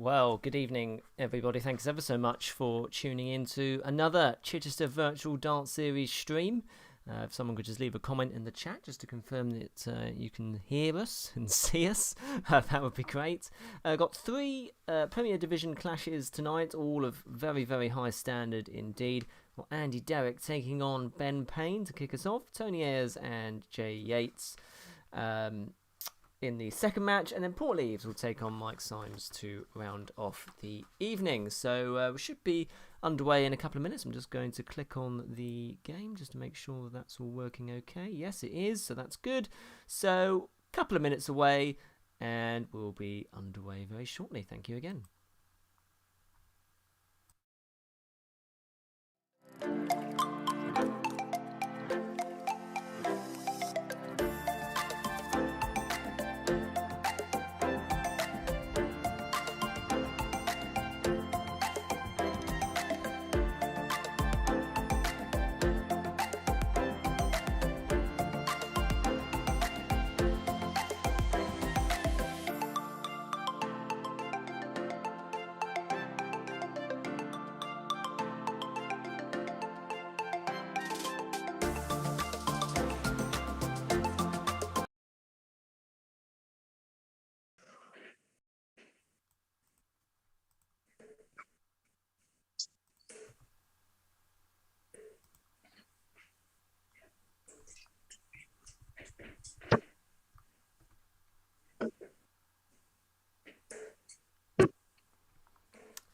Well, good evening, everybody. Thanks ever so much for tuning in to another Chichester Virtual Dance Series stream. If someone could just leave a comment in the chat just to confirm that you can hear us and see us, that would be great. Got three Premier Division clashes tonight, all of very, very high standard indeed. Got Andy Derrick taking on Ben Payne to kick us off, Tony Ayres and Jay Yates in the second match, and then Port Leaves will take on Mike Symes to round off the evening. So we should be underway in a couple of minutes. I'm just going to click on the game just to make sure that's all working okay. Yes, it is, so that's good. So a couple of minutes away, and we'll be underway very shortly. Thank you again.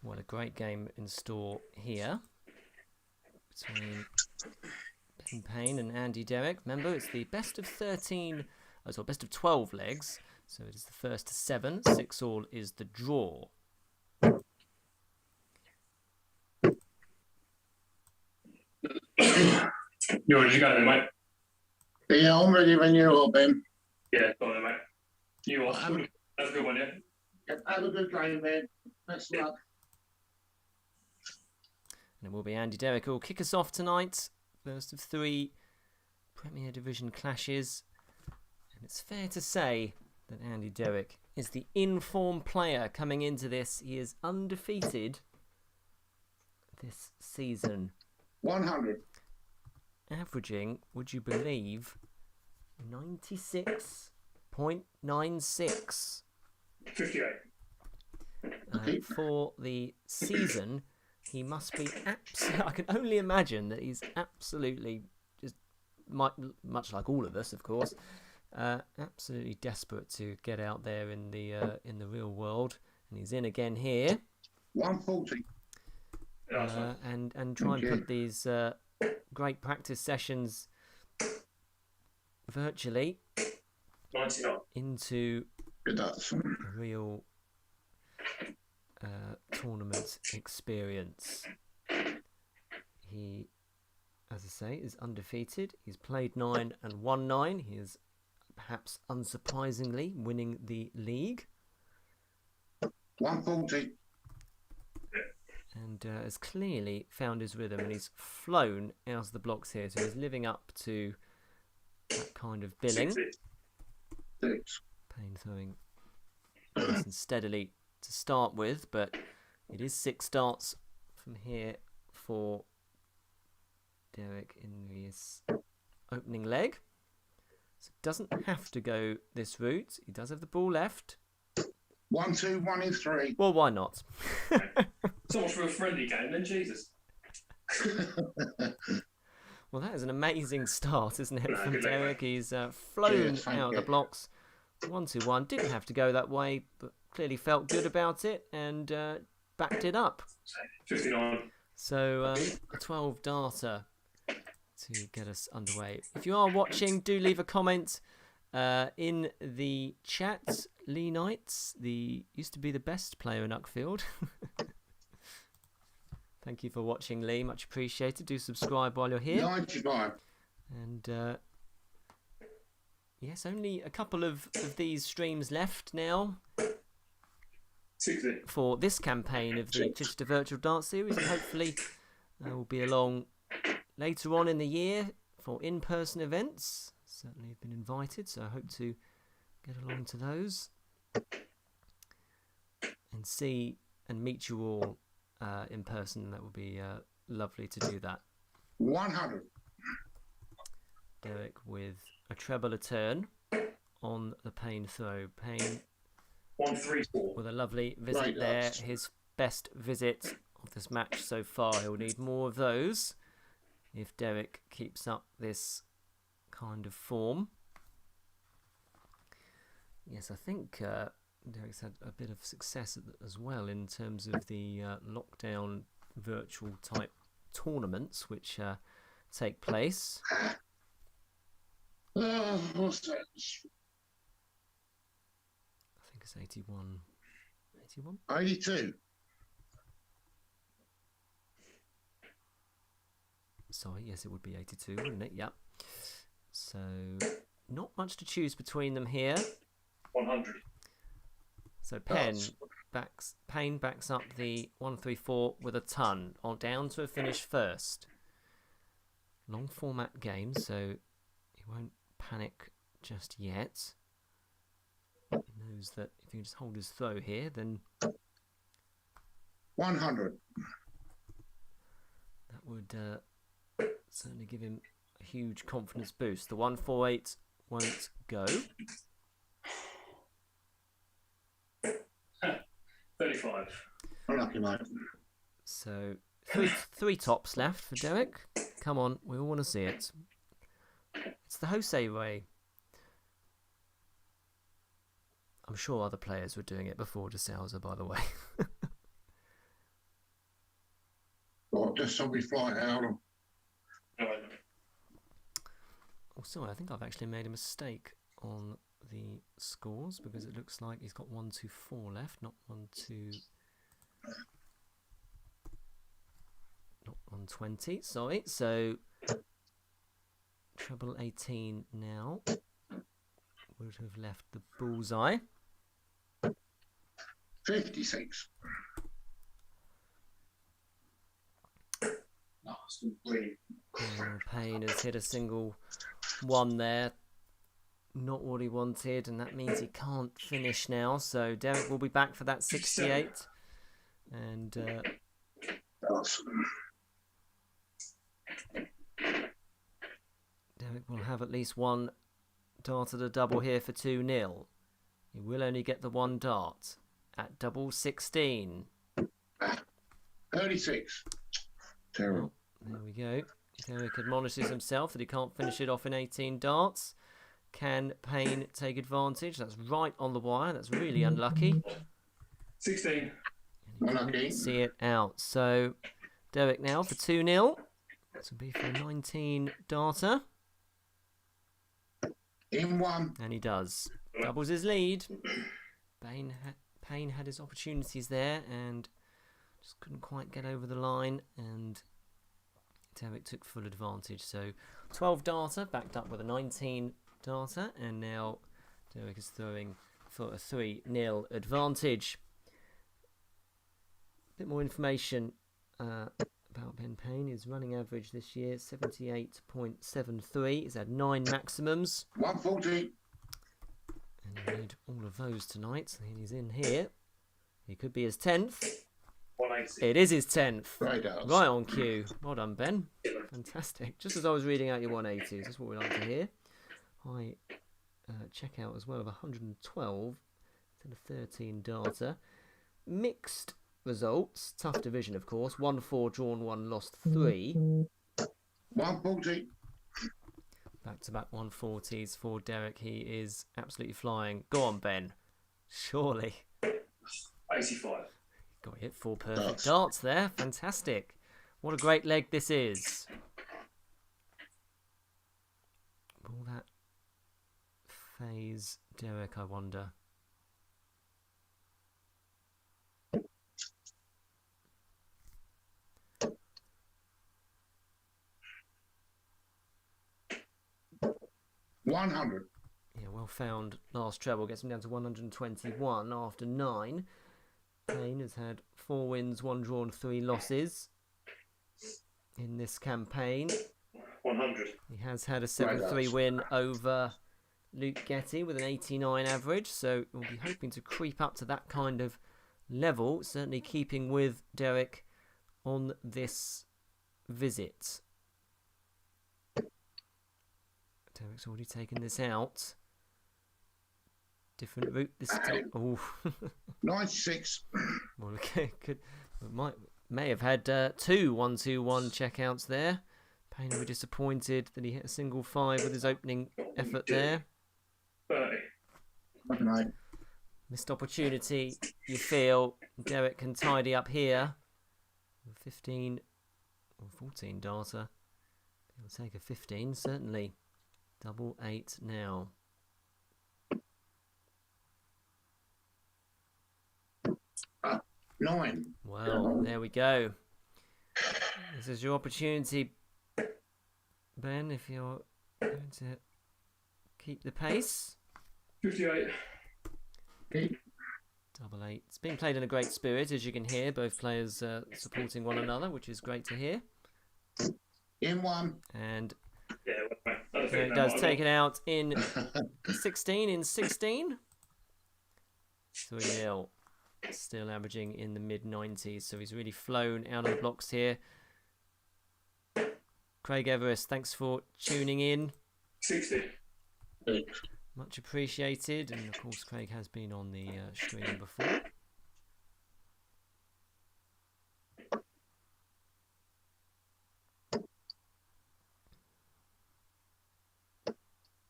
What a great game in store here between Ben Payne and Andy Derrick. Remember, it's the best of 13, best of 12 legs. So it is the first to 7. 6 all is the draw. You ready to go then, mate? Yeah, I'm ready when you're all, Ben. Yeah, go on then, mate. You are. That's a good one, yeah? Have a good game, man. Best of luck. And it will be Andy Derrick who will kick us off tonight. First of 3 Premier Division clashes. And it's fair to say that Andy Derrick is the in-form player coming into this. He is undefeated this season. 100. Averaging, would you believe, 96.96. 58. For the season, he must be I can only imagine that he's absolutely just much like all of us, of course, absolutely desperate to get out there in the real world, and he's in again here. 140. And try and put these great practice sessions virtually 99. into Good luck. a real tournament experience. He, as I say, is undefeated. He's played 9 and won 9. He is perhaps unsurprisingly winning the league. 140. And has clearly found his rhythm, and he's flown out of the blocks here. So he's living up to that kind of billing. 6. Payne throwing nice and steadily to start with, but it is 6 starts from here for Derrick in his opening leg. So it doesn't have to go this route. He does have the ball left. 1, 2, 1 in 3. Well, why not? So much for a friendly game then, Jesus. Well, that is an amazing start, isn't it, from Derrick? He's flown out of the blocks. 1, 2, 1. Didn't have to go that way, but clearly felt good about it and backed it up. 59. So a 12 darter to get us underway. If you are watching, do leave a comment in the chat. Lee Knights, used to be the best player in Uckfield. Thank you for watching, Lee. Much appreciated. Do subscribe while you're here. 95. And yes, only a couple of these streams left now 60. for this campaign of the Chichester Virtual Dance Series, and hopefully we'll be along later on in the year for in-person events. Certainly have been invited, so I hope to get along to those. And and see and meet you all in person. That would be lovely to do that. 100. Derrick with a treble a turn on the Payne throw. Payne 134. with a lovely visit Right, there. lads. His best visit of this match so far. He'll need more of those if Derrick keeps up this kind of form. Yes, I think Derrick's had a bit of success as well in terms of the lockdown virtual type tournaments which take place. What's that? I think it's 81. 81? 82. Sorry, yes, it would be 82, wouldn't it? Yep. So, not much to choose between them here. 100. So Payne backs up the 134 with a ton, on down to a finish first. Long format game, so he won't panic just yet. He knows that if he can just hold his throw here, then 100. that would certainly give him a huge confidence boost. The 148 won't go. 35. Unlucky, mate. So three tops left for Derrick. Come on, we all want to see it. It's the Jose way. I'm sure other players were doing it before De Souza, by the way. Right, just so we fly out of. Oh, sorry, I think I've actually made a mistake on the scores because it looks like he's got 1, 2, 4 left, not 1, 2, not 120. Sorry, so treble 18 now would have left the bullseye. 56. Payne has hit a single one there. Not what he wanted, and that means he can't finish now. So Derrick will be back for that 68. And Derrick will have at least one dart at a double here for 2-0. He will only get the one dart at double 16. 36. Terrible. Oh, there we go. Derrick admonishes himself that he can't finish it off in 18 darts. Can Payne take advantage? That's right on the wire. That's really unlucky. 16. Unlucky. See it out. So Derrick now for 2-0. This will be for a 19 darter. In one. And he does. Doubles his lead. Payne had his opportunities there and just couldn't quite get over the line, and Derrick took full advantage. So 12 darter backed up with a 19 darter, and now Derrick is throwing for a 3-0 advantage. A bit more information about Ben Payne. His running average this year 78.73. He's had 9 maximums. 140. And he made all of those tonight. He's in here. He could be his 10th. 180. It is his 10th. Right On cue. Well done, Ben. Fantastic. Just as I was reading out your 180s, that's what we like to hear. High checkout as well of 112 instead of 13 data. Mixed results. Tough division, of course. 1-4 drawn, 1 lost, 3. 140. Back-to-back 140s for Derrick. He is absolutely flying. Go on, Ben. Surely. 85. Got hit 4 perfect darts there. Fantastic. What a great leg this is. Will that phase Derrick, I wonder? $100. Yeah, well found last treble. Gets him down to 121 after 9. Payne has had 4 wins, 1 draw and 3 losses in this campaign. 100. He has had a 7-3 win over Luke Getty with an 89 average, so we'll be hoping to creep up to that kind of level, certainly keeping with Derrick on this visit. Derrick's already taken this out. Different route this time. Oh, 96. well, okay, may have had 2 1-2-1 checkouts there. Payne will be disappointed that he hit a single 5 with his opening effort there. 30. Okay. Missed opportunity, you feel. Derrick can tidy up here. 15 or 14 data. He'll take a 15, certainly. 8 now. 9. Well, there we go. This is your opportunity, Ben, if you're going to keep the pace. 58. 8. 8. It's been played in a great spirit, as you can hear. Both players supporting one another, which is great to hear. In 1. And Yeah, well, Derrick does take it out in 16. In 16. 3-0. Still averaging in the mid-90s, so he's really flown out of the blocks here. Craig Ayres, thanks for tuning in. 60. 8. Much appreciated, and of course Craig has been on the stream before.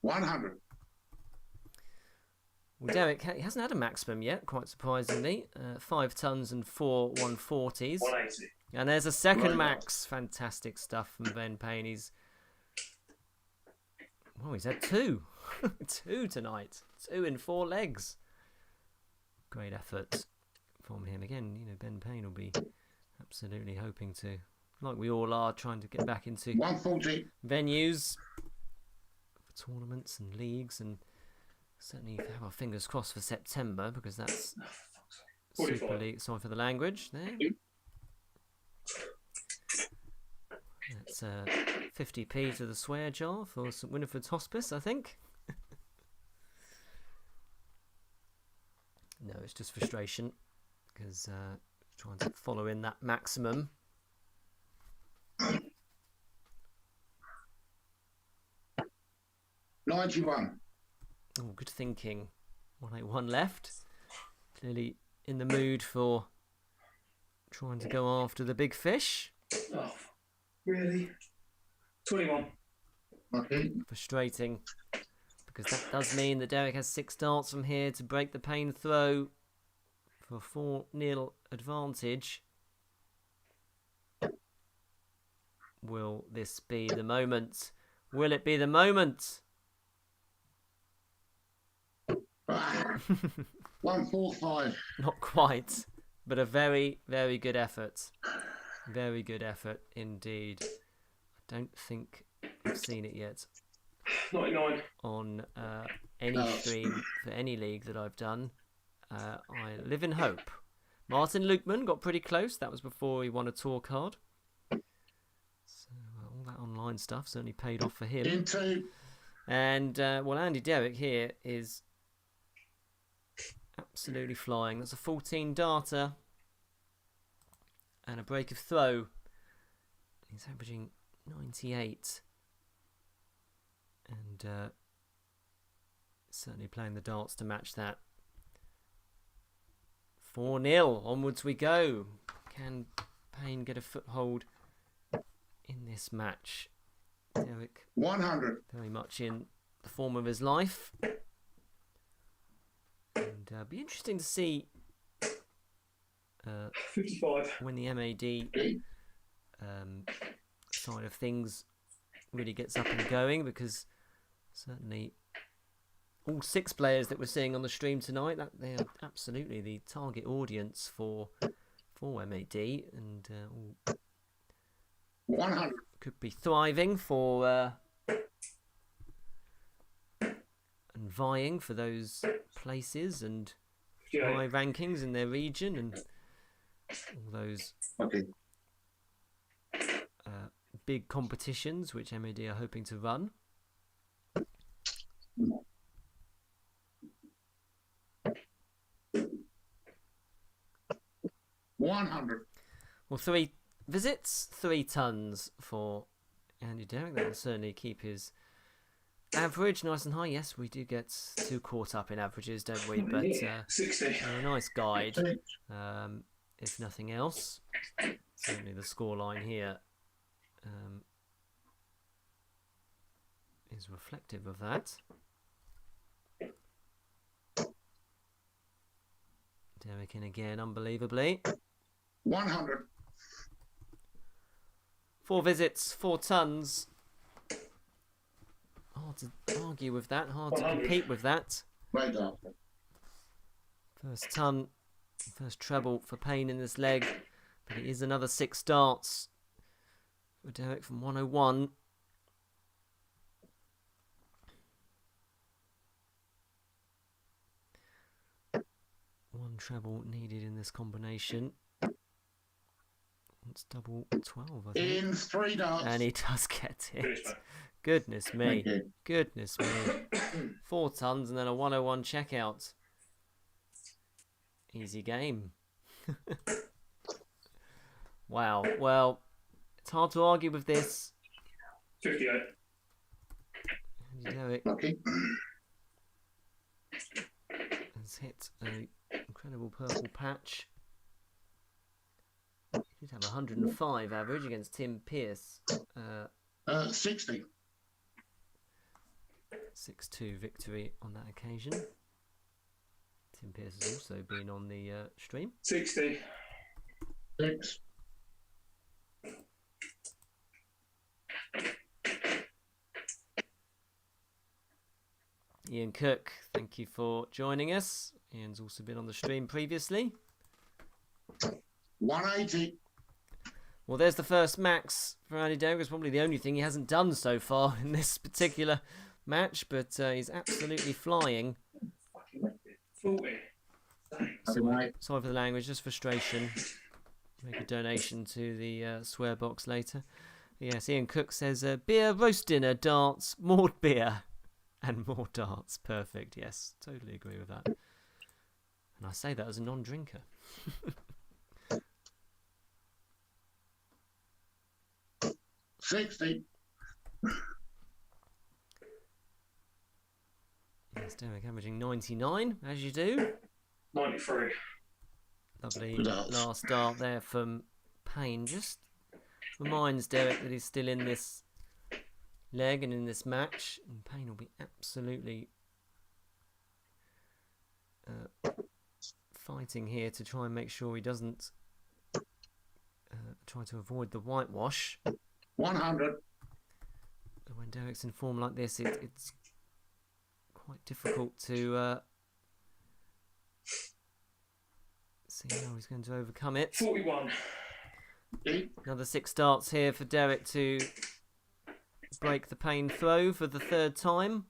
$100. Well, Derrick, he hasn't had a maximum yet, quite surprisingly. 5 tons and 4 140s. 180. And there's a second Right. max. Fantastic stuff from Ben Payne. He's had 2. 2 tonight. 2 in 4 legs. Great effort from him. Again, Ben Payne will be absolutely hoping to, like we all are, trying to get back into 140. venues for tournaments and leagues, and certainly have our fingers crossed for September, because that's Super 45. League. Sorry for the language there. That's 50p to the swear jar for St Winifred's Hospice, I think. No, it's just frustration, because trying to follow in that maximum. 91. Oh, good thinking. 181 left. Clearly in the mood for trying to go after the big fish. Oh, really? 21. Okay. Frustrating, because that does mean that Derrick has 6 darts from here to break the Payne throw for 4-0 advantage. Will this be the moment? Will it be the moment? 145. Not quite, but a very, very good effort. Very good effort indeed. I don't think I've seen it yet 99. on any stream for any league that I've done. I live in hope. Martin Lukeman got pretty close. That was before he won a tour card. So all that online stuff certainly paid off for him. In 2. And well, Andy Derrick here is absolutely flying. That's a 14 darter and a break of throw. He's averaging 98, and certainly playing the darts to match that. 4-0, onwards we go. Can Payne get a foothold in this match? Derrick 100. very much in the form of his life, and be interesting to see 55. when the MAD side of things really gets up and going, because certainly all 6 players that we're seeing on the stream tonight, that they are absolutely the target audience for MAD, and 100. could be thriving for and vying for those places and 58. high rankings in their region, and all those Okay. big competitions which MAD are hoping to run. 100. Well, 3 visits, 3 tons for Andy Derrick. That will certainly keep his average nice and high. Yes, we do get too caught up in averages, don't we? But 60. they're a nice guide, 6. if nothing else. Certainly the scoreline here is reflective of that. Derrick in again, unbelievably. 100. 4 visits, 4 tons. Hard to argue with that, hard to 100. compete with that. Right after. First ton, first treble for Payne in this leg. But it is another 6 darts for Derrick from 101. One treble needed in this combination. It's double 12, I think. In 3 darts. And he does get Finish, it. mate. Goodness me. Thank you. Goodness me. 4 tons and then a 101 checkout. Easy game. Wow. Well, it's hard to argue with this. 58. Andy Derrick Lucky. has hit an incredible purple patch. He did have 105 average against Tim Pearce. 60. 6-2 victory on that occasion. Tim Pearce has also been on the stream. 60. 6. Ian Cook, thank you for joining us. Ian's also been on the stream previously. 180. Well, there's the first max for Andy Derrick. It's probably the only thing he hasn't done so far in this particular match, but he's absolutely flying. 40. Sorry for the language, just frustration. Make a donation to the swear box later. Yes, Ian Cook says, beer, roast dinner, darts, more beer, and more darts. Perfect, yes, totally agree with that. And I say that as a non-drinker. $60. Yes, Derrick averaging 99, as you do. 93. Lovely Darts. last dart there from Payne. Just reminds Derrick that he's still in this leg and in this match. And Payne will be absolutely fighting here to try and make sure he doesn't try to avoid the whitewash. 100. But when Derrick's in form like this, it's quite difficult to see how he's going to overcome it. 41. 8. Another 6 darts here for Derrick to break the Payne throw for the 3rd time.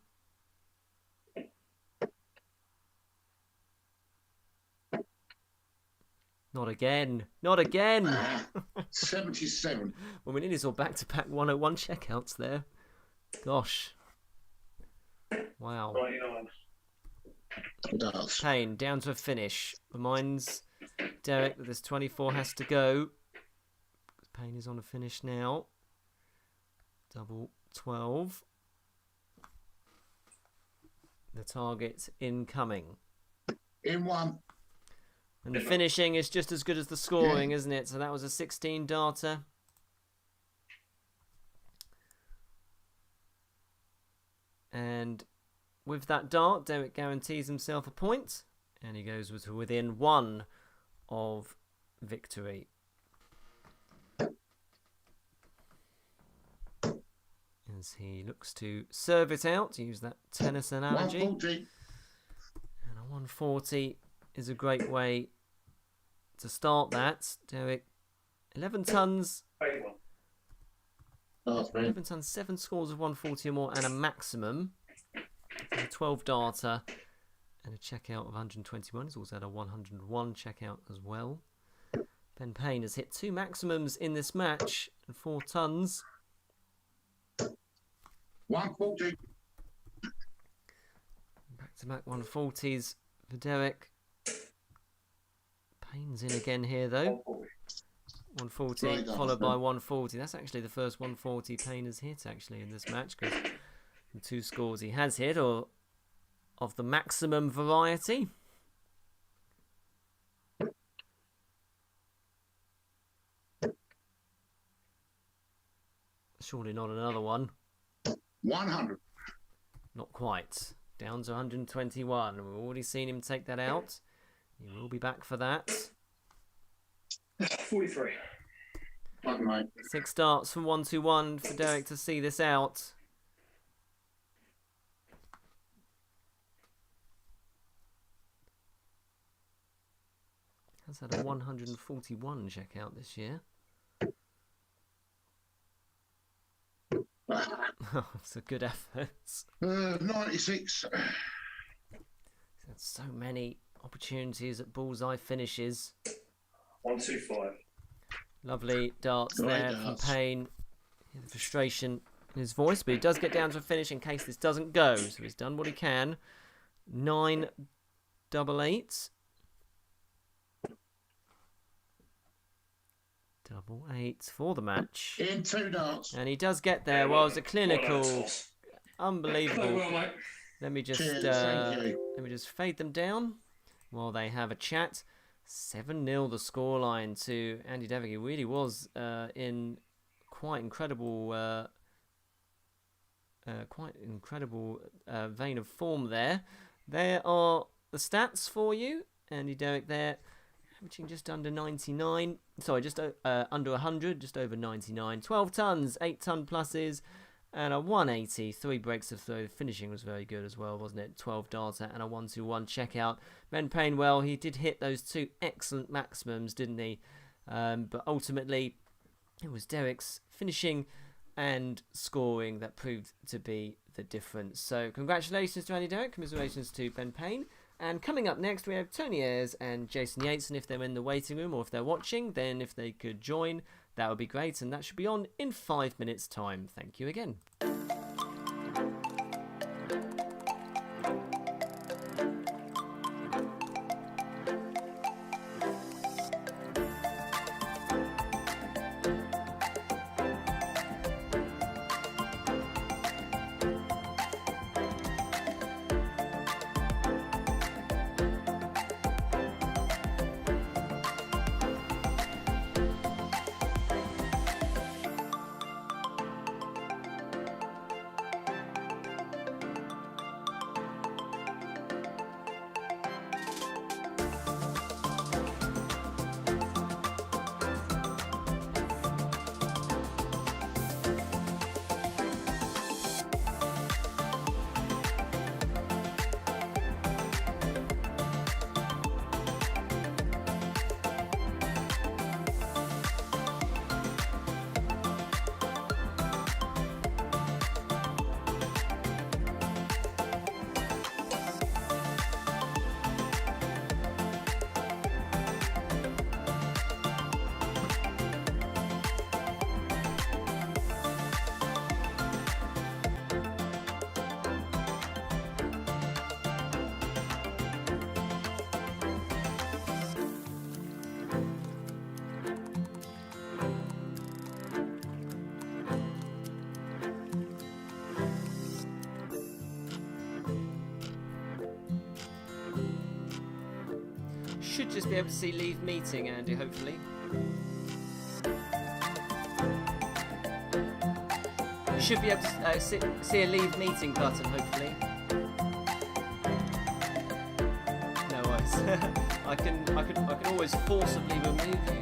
Not again. Not again. 77. Well, we nearly saw back-to-back 101 checkouts there. Gosh. Wow. 99. Darts. Payne down to a finish. Reminds Derrick that this 24 has to go. Payne is on a finish now. Double 12. The target incoming. In 1. And the finishing is just as good as the scoring, isn't it? So that was a 16 darter. And with that dart, Derrick guarantees himself a point. And he goes to within 1 of victory. As he looks to serve it out, to use that tennis analogy. 140. And a 140 is a great way to start that. Derrick, 11 tons. 81. Darts, man. 11 tons, 7 scores of 140 or more, and a maximum. A 12 darter and a checkout of 121. He's also had a 101 checkout as well. Ben Payne has hit 2 maximums in this match and 4 tons. 140. Back to back 140s for Derrick. Payne's in again here, though. 140, Great dance, followed by man. 140. That's actually the first 140 Payne has hit, actually, in this match, because the 2 scores he has hit are of the maximum variety. Surely not another one. 100. Not quite. Down to 121. We've already seen him take that out. He will be back for that. 43. Fuck, mate. 6 starts from 121 for Derrick to see this out. Has had a 141 checkout this year. It's a good effort. 96. He's had so many opportunities at bullseye finishes. 125. Lovely darts Great there darts. from Payne. The frustration in his voice, but he does get down to a finish in case this doesn't go. So he's done what he can. 9 double eights. Double eights for the match. In 2 darts. And he does get there. Well, it's a clinical. Play Unbelievable. well, mate. Let me just Cheers, thank you. let me just fade them down while they have a chat. 7-0 the scoreline to Andy Derrick. He really was in quite incredible vein of form there. There are the stats for you. Andy Derrick there, averaging just under 99. Sorry, just under 100, just over 99. 12 tons, 8 ton pluses, and a 180. 3 breaks of throw. Finishing was very good as well, wasn't it? 12 darter and a 121 checkout. Ben Payne, well, he did hit those 2 excellent maximums, didn't he? But ultimately, it was Derrick's finishing and scoring that proved to be the difference. So congratulations to Andy Derrick, commiserations to Ben Payne. And coming up next, we have Tony Ayres and Jason Yates. And if they're in the waiting room or if they're watching, then if they could join, that would be great. And that should be on in 5 minutes' time. Thank you again. Should just be able to see leave meeting, Andy, hopefully. You should be able to see a leave meeting button, hopefully. No worries. I can always forcibly remove you.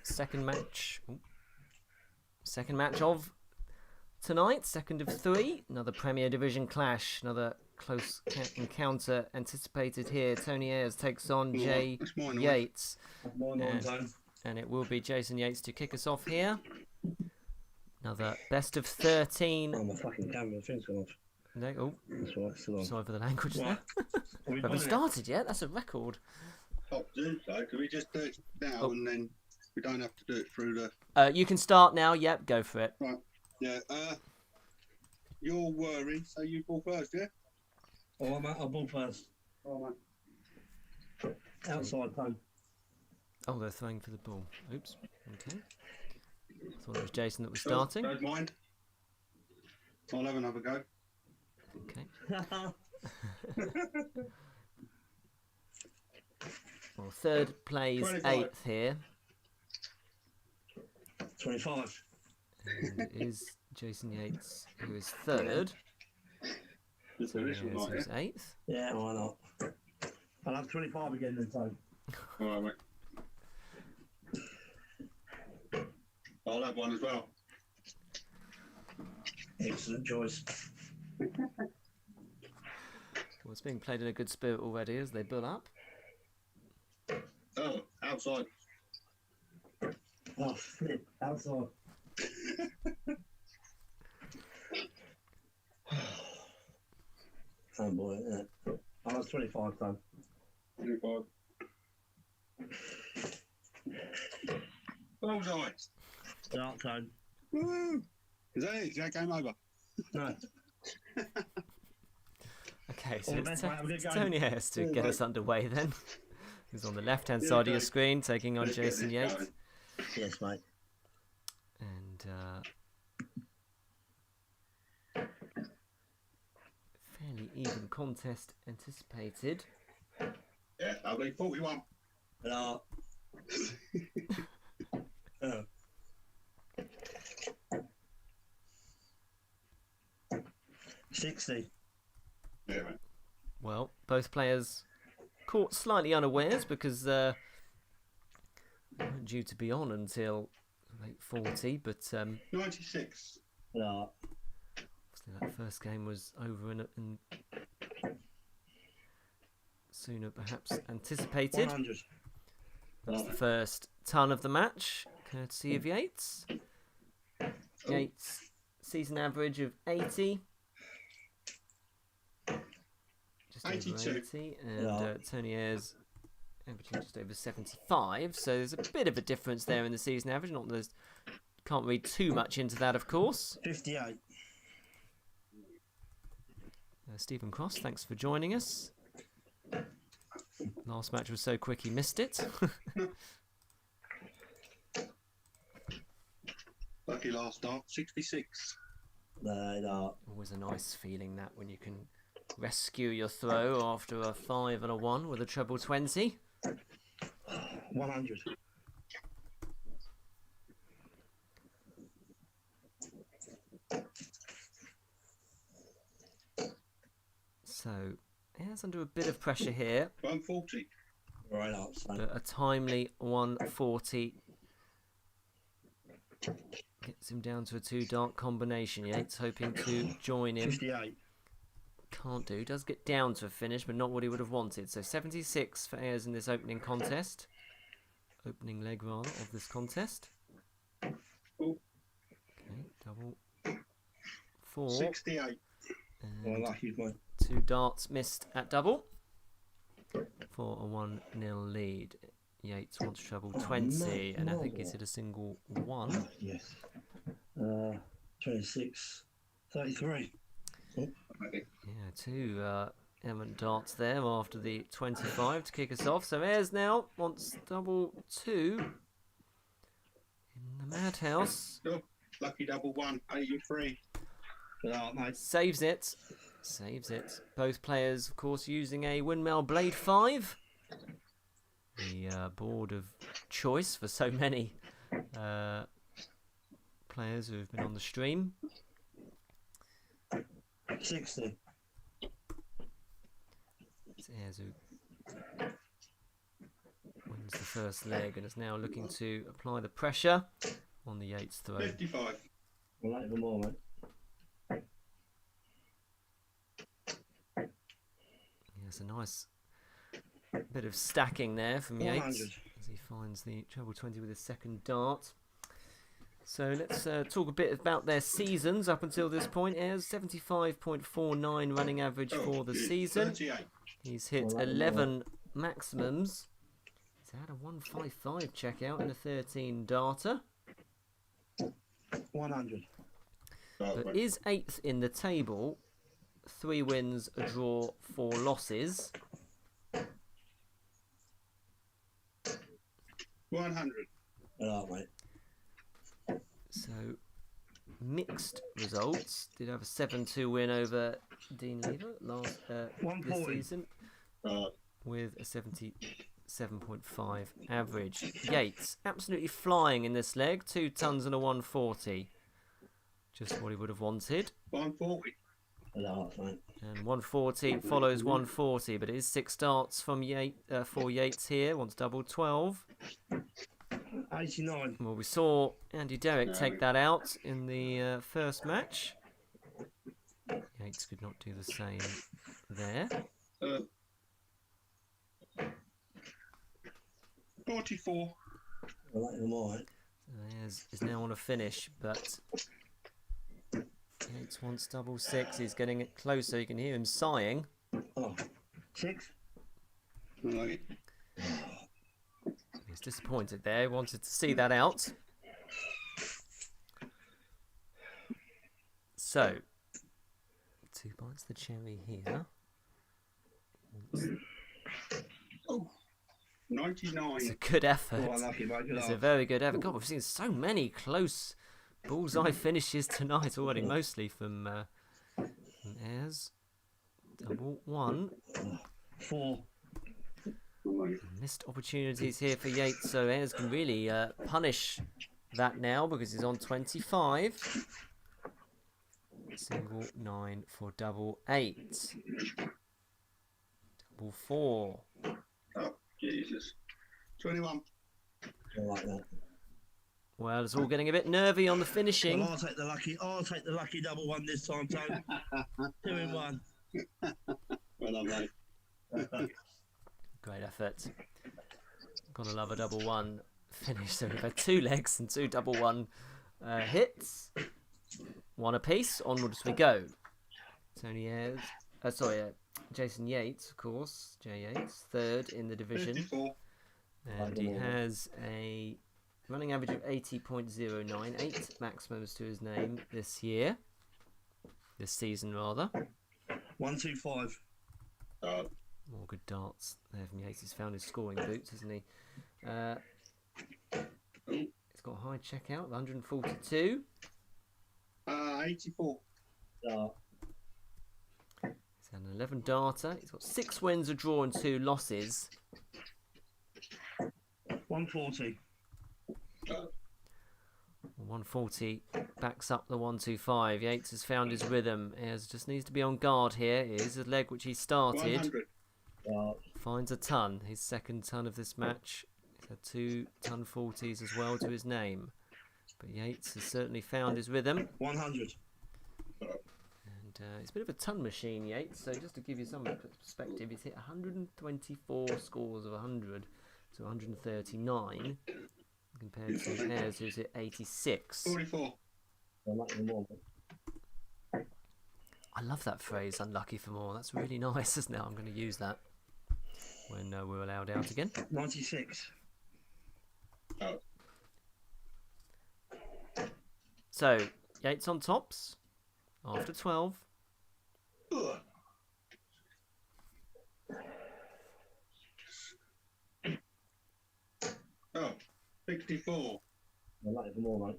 second match. Ooh. Second match of tonight, second of 3. Another Premier Division clash, another close encounter anticipated here. Tony Ayres takes on Jay Yates. And it will be Jason Yates to kick us off here. Another best of 13. Oh, my fucking camera thing's gone off. No, oh, That's right, still on. sorry for the language Right. there. We haven't started yet. That's a record. I'll do so. Can we just do it now and then we don't have to do it through the... You can start now. Yep, go for it. Right. Yeah. You're worried, so you ball first, yeah? Oh, I'm I'll ball first. Oh, mate. Outside, Payne. Oh, they're throwing for the ball. Oops. Okay. Thought it was Jason that was starting. Don't mind. I'll have another go. Okay. Well, third plays 25. 8th here. 25. And it is Jason Yates who is third. Just Tony this one, Ayres right, who's 8th. Yeah, why not? I'll have 25 again then, Tony. yeah? All right, mate. I'll have one as well. Excellent choice. Well, it's being played in a good spirit already as they build up. Oh, outside. Oh, flip. Outside. Oh boy, yeah. I'll have 25, Tony. 25. Bullseye. Start, Tony. Woo! Is that it? Is that game over? No. Okay, so All the it's best, mate. Have a good game. Tony Ayres to get us underway then. He's on the left-hand side of your screen, taking on Let's get Jason this Yates. going. Yes, mate. And fairly even contest anticipated. Yeah, lovely. 41. Oh. 60. Yeah, mate. Well, both players caught slightly unawares because weren't due to be on until late 40, but 96. No. obviously that first game was over and sooner perhaps anticipated. 100. That's the first ton of the match, courtesy of Yates. Yates, season average of 80. Just 82. over 80. And Tony Ayres averaging just over 75. So there's a bit of a difference there in the season average. Not there's can't read too much into that, of course. 58. Stephen Cross, thanks for joining us. Last match was so quick he missed it. Lucky last start. 66. No. Always a nice feeling that when you can rescue your throw after a 5 and a 1 with a treble 20. 100. So, Ayres under a bit of pressure here. 140. Right up, son. But a timely 140 gets him down to a 2 dart combination. Yates hoping to join him. 58. Can't do. Does get down to a finish, but not what he would have wanted. So 76 for Ayres in this opening contest. Opening leg, rather, of this contest. Oh. Okay, double 4. 68. Well, And lucky, mate. 2 darts missed at double. For a 1-0 lead. Yates wants treble 20, and I think he's hit a single 1. Yes. 26. 33. Yeah, 2 element darts there after the 25 to kick us off. So Ayres now wants double 2 in the madhouse. Oh, lucky double 1. 83. Good art, mate. Saves it. Saves it. Both players, of course, using a Windmill Blade 5. The board of choice for so many players who have been on the stream. 60. It's Ayres who Wins the first leg and is now looking to apply the pressure on the Yates throw. 55. Well, not even more, mate. Yes, a nice bit of stacking there from Yates 100. as he finds the treble 20 with his second dart. So let's talk a bit about their seasons up until this point. Ayres 75.49 running average for the season. 38. He's hit 11 maximums. He's had a 155 checkout and a 13 darter. 100. But is 8th in the table. 3 wins, a draw, 4 losses. 100. Oh, mate. So, mixed results. Did have a 7-2 win over Dean Lever last this 140. season Uh, with a 77.5 average. Yates, absolutely flying in this leg. 2 tons and a 140. Just what he would have wanted. 140. Oh, mate. And 140 follows 140, but it is 6 darts from for Yates here. Wants double 12. 89. Well, we saw Andy Derrick take that out in the first match. Yates could not do the same there. 44. Well, not even more, mate. Ayres is now on a finish, but Yates wants double 6. He's getting it closer. You can hear him sighing. Oh, 6. Right. He's disappointed there. He wanted to see that out. So, 2 bites the cherry here. Oh, 99. It's a good effort. Oh, unlucky, mate. Good It's a half. very good effort. God, we've seen so many close bullseye finishes tonight already, mostly from Ayres. Double 1. 4. Right. Missed opportunities here for Yates, so Ayres can really punish that now because he's on 25. Single 9 for double 8. Double 4. Oh, Jesus. 21. I like that. Well, it's all getting a bit nervy on the finishing. Well, I'll take the lucky double 1 this time, Tony. 2 in 1. Well done, mate. Great effort. Gotta love a double 1 finish. So we've had 2 legs and 2 double 1 hits. 1 apiece. Onwards we go. Tony Ayres. Jason Yates, of course. Jay Yates, 3rd in the division. 54. And he has a running average of 80.09. 8 maximums to his name this season rather. 125. More good darts there from Yates. He's found his scoring boots, hasn't he? He's got a high checkout, 142. 84. He's had an 11 darter. He's got 6 wins, a draw, and 2 losses. 140. 140 backs up the 125. Yates has found his rhythm. Ayres just needs to be on guard here. Here's a leg which he started. 100. Finds a ton. His second ton of this match. He's had 2 ton 40s as well to his name. But Yates has certainly found his rhythm. 100. And it's a bit of a ton machine, Yates. So just to give you some perspective, he's hit 124 scores of 100 to 139. Compared to Ayres, who's hit 86. 44. Well, not even more. I love that phrase, unlucky for more. That's really nice, isn't it? I'm going to use that when we're allowed out again. 96. So, Yates on tops after 12. Oh, 64. Well, not even more, mate.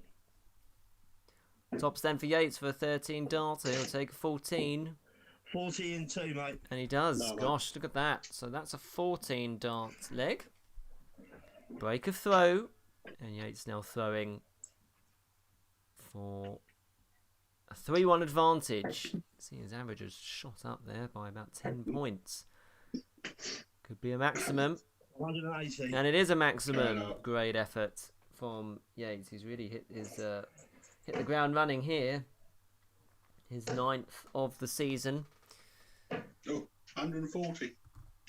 Tops then for Yates for a 13 darter. He'll take a 14. 40 and 2, mate. And he does. No, Gosh, look at that. So that's a 14 dart leg. Break of throw. And Yates now throwing for a 3-1 advantage. See, his average has shot up there by about 10 points. Could be a maximum. 180. And it is a maximum Fair enough. grade effort from Yates. He's really hit the ground running here. His 9th of the season. Oh, 140.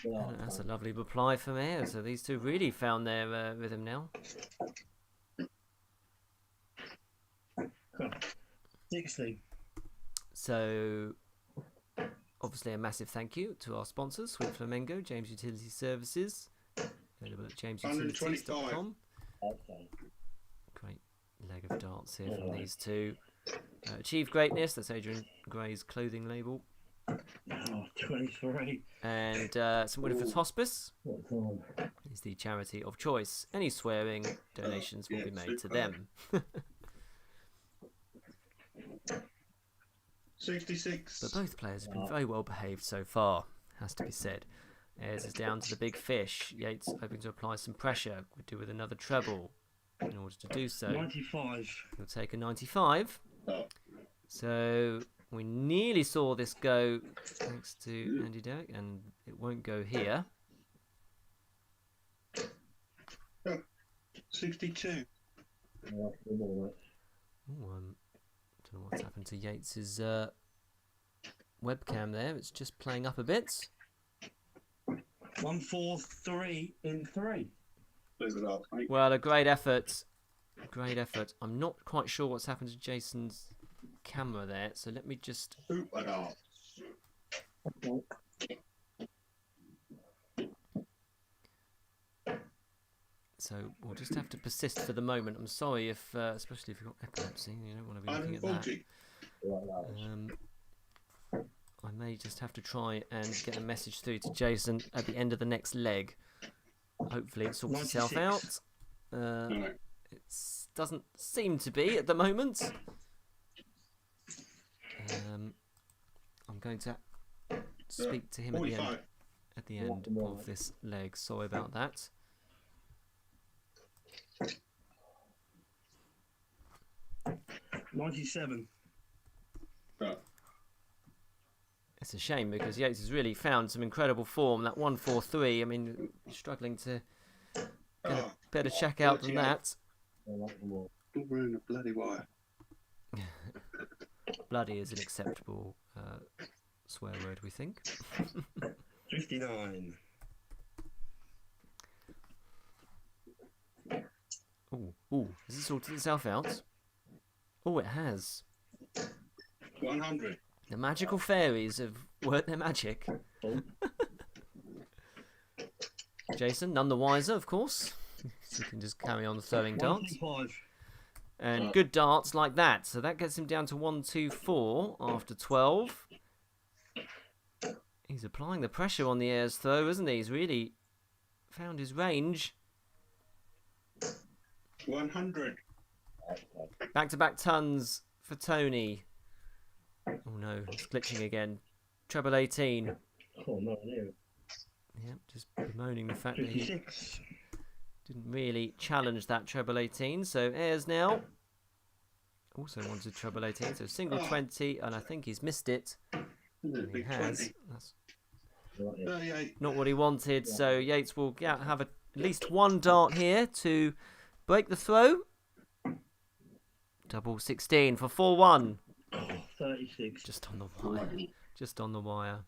And that's a lovely reply from Ayres. So these two really found their rhythm now. 60. So, obviously, a massive thank you to our sponsors, Sweet Flamingo, James Utility Services, available at jamesutilities.com. Okay. Great leg of darts here from these two. Achieve Greatness, that's Adrian Gray's clothing label. Oh, 23. And St Winifred's Hospice is the charity of choice. Any swearing donations will be made to them. 66. But both players have been very well behaved so far, has to be said. Ayres is down to the big fish. Yates hoping to apply some pressure. Would do with another treble in order to do so. 95. He'll take a 95. Oh. So we nearly saw this go thanks to Andy Derrick, and it won't go here. 62. Ooh, don't know what's happened to Yates's webcam there. It's just playing up a bit. 143 in 3. Leave it up, mate. Well, a great effort. Great effort. I'm not quite sure what's happened to Jason's camera there, so let me just... Oop, it up. So we'll just have to persist for the moment. I'm sorry if, especially if you've got epilepsy, you don't want to be looking at that. 140. I may just have to try and get a message through to Jason at the end of the next leg. Hopefully it sorts itself out. 96. It doesn't seem to be at the moment. I'm going to speak to him at 45. the end of this leg. Sorry about that. $97. Right. It's a shame because Yates has really found some incredible form. That 143, I mean, struggling to get a better check out than that. We're in a bloody wire. Bloody is an acceptable swear word, we think. 59. Ooh, has it sorted itself out? Oh, it has. 100. The magical fairies have worked their magic. Jason, none the wiser, of course. So you can just carry on throwing darts. 125. And good darts like that. So that gets him down to 124 after 12. He's applying the pressure on the Ayres throw, isn't he? He's really found his range. 100. Back-to-back tons for Tony. Oh no, it's glitching again. Treble 18. Oh, no, no. Yep, just bemoaning the fact that he 56. didn't really challenge that treble 18. So Ayres now also wanted treble 18. So single 20, and I think he's missed it. And he Big has. 20. That's 38. not what he wanted. So Yates will have at least one dart here to break the throw. Double 16 for 4-1. 36. Just on the wire. Just on the wire.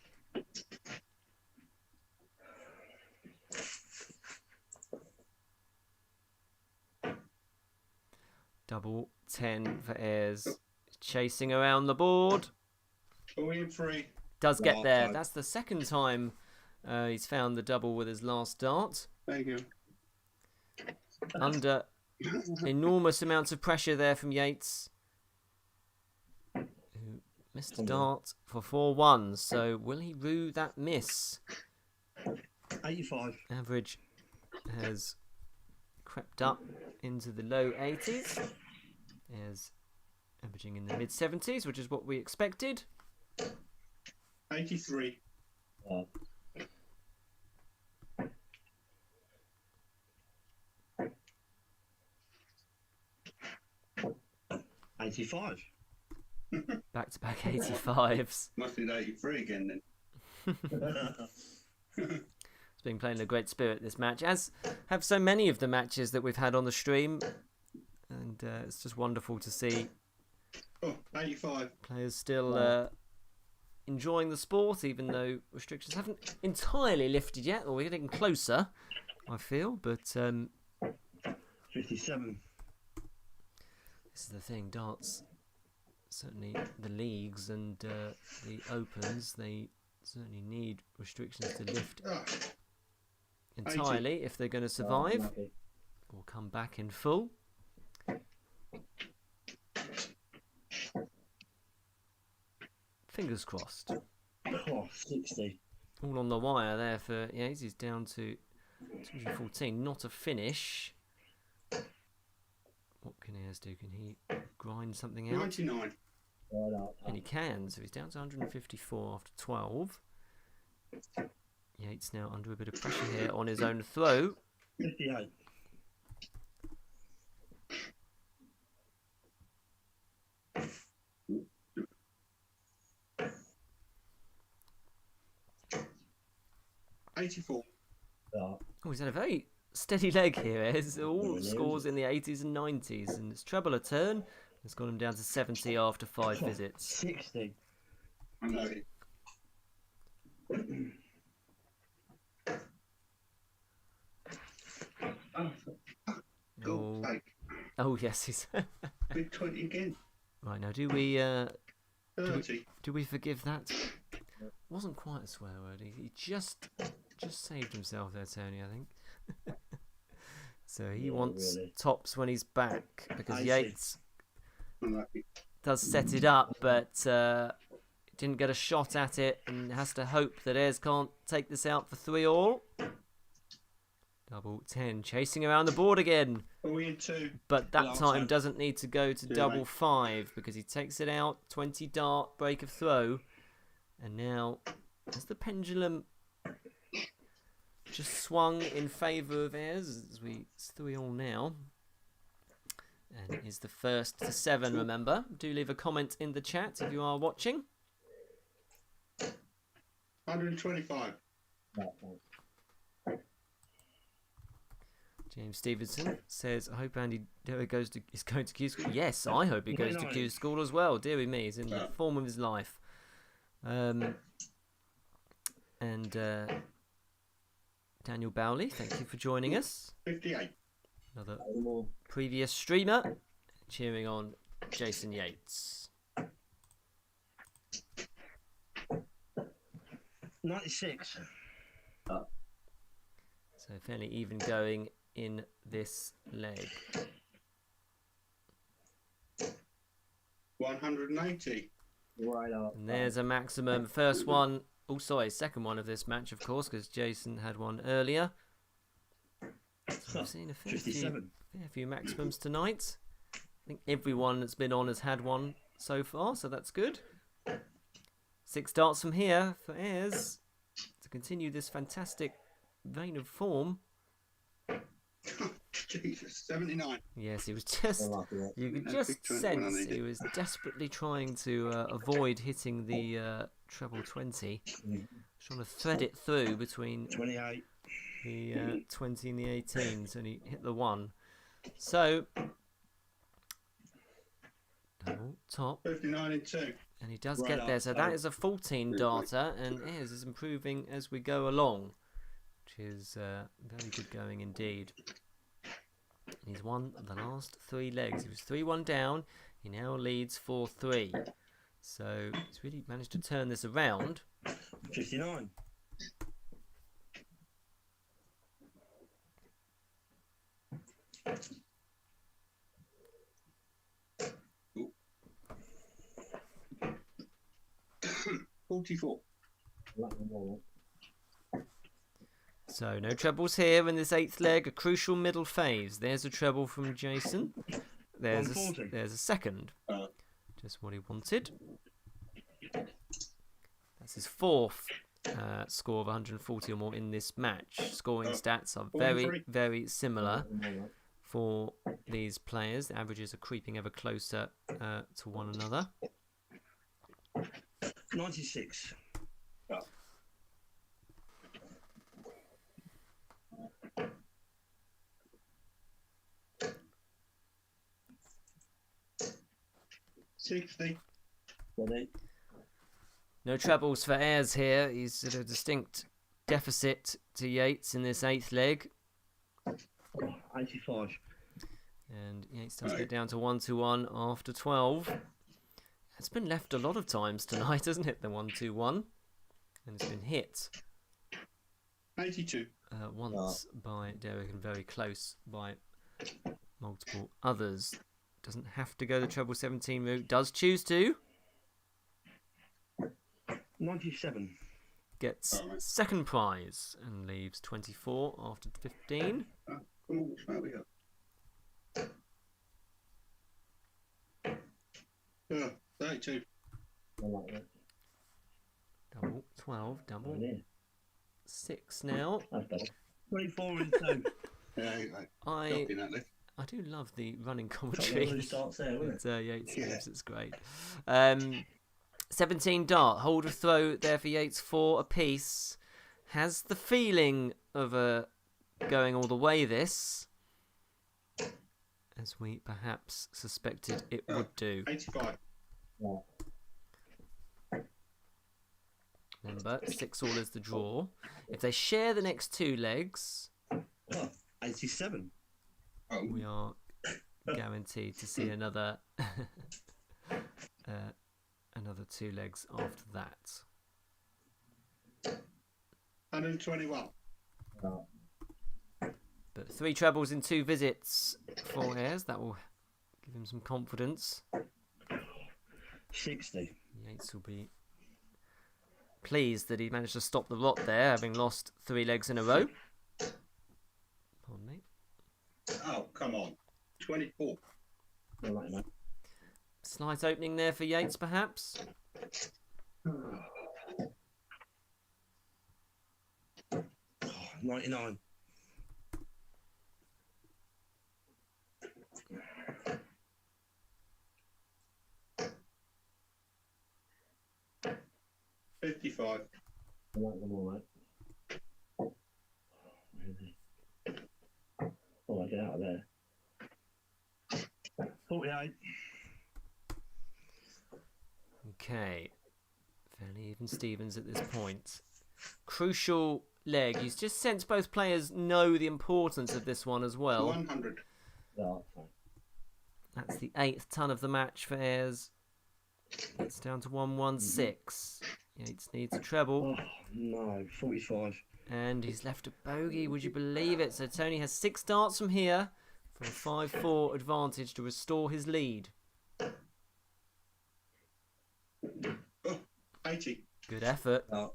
Double 10 for Ayres. Chasing around the board. 43. Does get there. Time. That's the second time he's found the double with his last dart. Thank you. Under enormous amounts of pressure there from Yates, who missed a dart for 4-1. So will he rue that miss? 85. Average has crept up into the low 80s. Is averaging in the mid 70s, which is what we expected. 83. 85. Back-to-back 85s. Must be 83 again then. has been playing a great spirit this match, as have so many of the matches that we've had on the stream. And it's just wonderful to see 85. players still enjoying the sport, even though restrictions haven't entirely lifted yet, or we're getting closer, I feel. But 57. this is the thing, darts, certainly the leagues and the opens, they certainly need restrictions to lift entirely if they're going to survive or come back in full. Fingers crossed. Oh, 60. All on the wire there for Yates. He's down to 214. Not a finish. What can Ayres do? Can he grind something out? 99. And he can. So he's down to 154 after 12. Yates now under a bit of pressure here on his own throw. 58. $84. Oh, he's had a very steady leg here. It's all scores in the 80s and 90s, and it's treble a turn. It's got him down to 70 after 5 visits. 60. I know. Oh, oh yes, he's Big 20 again. right now. Do we 30. do we forgive that? Wasn't quite a swear word. He just saved himself there, Tony, I think. So he wants tops when he's back, because Yates Unlucky. does set it up, but didn't get a shot at it, and has to hope that Ayres can't take this out for 3-all. Double 10, chasing around the board again. Are we in 2? But that Last time time. doesn't need to go to Yeah, double mate. 5, because he takes it out, 20 dart, break of throw. And now, has the pendulum just swung in favour of Ayres, as it's 3-all now. And it is the first to 7, remember. Do leave a comment in the chat if you are watching. 125. James Stevenson says, I hope Andy Derrick is going to Q school. Yes, I hope he goes to Q school as well. Deary me, he's in the form of his life. And Daniel Bowley, thank you for joining us. 58. Another previous streamer cheering on Jason Yates. 96. So fairly even going in this leg. 180. Right up. And there's a maximum. First one, oh sorry, second one of this match, of course, because Jason had one earlier. So we've seen a fair 57. few maximums tonight. I think everyone that's been on has had one so far, so that's good. 6 darts from here for Ayres to continue this fantastic vein of form. Jesus, 79. Yes, he was just, you could just big 20 when I sense need he it. was desperately trying to avoid hitting the treble 20. Trying to thread it through between 28. the 20 and the 18s, and he hit the 1. So, double top, 59 in 2. and he does Right get there. up, So that is a 14 darter, and Ayres is improving as we go along, which is very good going indeed. And he's won the last 3 legs. He was 3-1 down. He now leads 4-3. So he's really managed to turn this around. 59. Ooh. 44. So no trebles here in this 8th leg. A crucial middle phase. There's a treble from Jason. There's a second. Just what he wanted. That's his 4th score of 140 or more in this match. Scoring stats are very, very similar for these players. The averages are creeping ever closer to one another. 96. 60. Ready? No trebles for Ayres here. He's at a distinct deficit to Yates in this 8th leg. 85. And Yates does get down to 1-1 after 12. It's been left a lot of times tonight, hasn't it? The 1-1. And it's been hit 82. once by Derrick and very close by multiple others. Doesn't have to go the treble 17 route. Does choose to. 97. Gets second prize and leaves 24 after 15. Come on, where we go? 32. I like that. Double 12, double Yeah. 6 now. That's better. 24 and 2. Yeah, I do love the running Who commentary. starts there, wouldn't That it? Yates Yeah. gives. It's great. 17 dart, hold of throw there for Yates, 4 apiece. Has the feeling of going all the way this, as we perhaps suspected it would do. 85. Yeah. Remember, 6 all is the draw. If they share the next 2 legs, Oh, 87. Oh, we are guaranteed to see another another 2 legs after that. 121. Oh, But 3 trebles in 2 visits for Ayres. That will give him some confidence. 60. Yates will be pleased that he managed to stop the rot there, having lost 3 legs in a row. Pardon me. Oh, come on. 24. I like that. Slight opening there for Yates, perhaps. 99. $55. I like them all, mate. Really? Oh, I get out of there. 48. Okay. Fairly even Stevens at this point. Crucial leg. You just sense both players know the importance of this one as well. 100. Yeah, fine. That's the 8th ton of the match for Ayres. It's down to 116. Yates needs a treble. Oh, no. 45. And he's left a bogey, would you believe it? So Tony has 6 darts from here for a 5-4 advantage to restore his lead. 80. Good effort. Oh.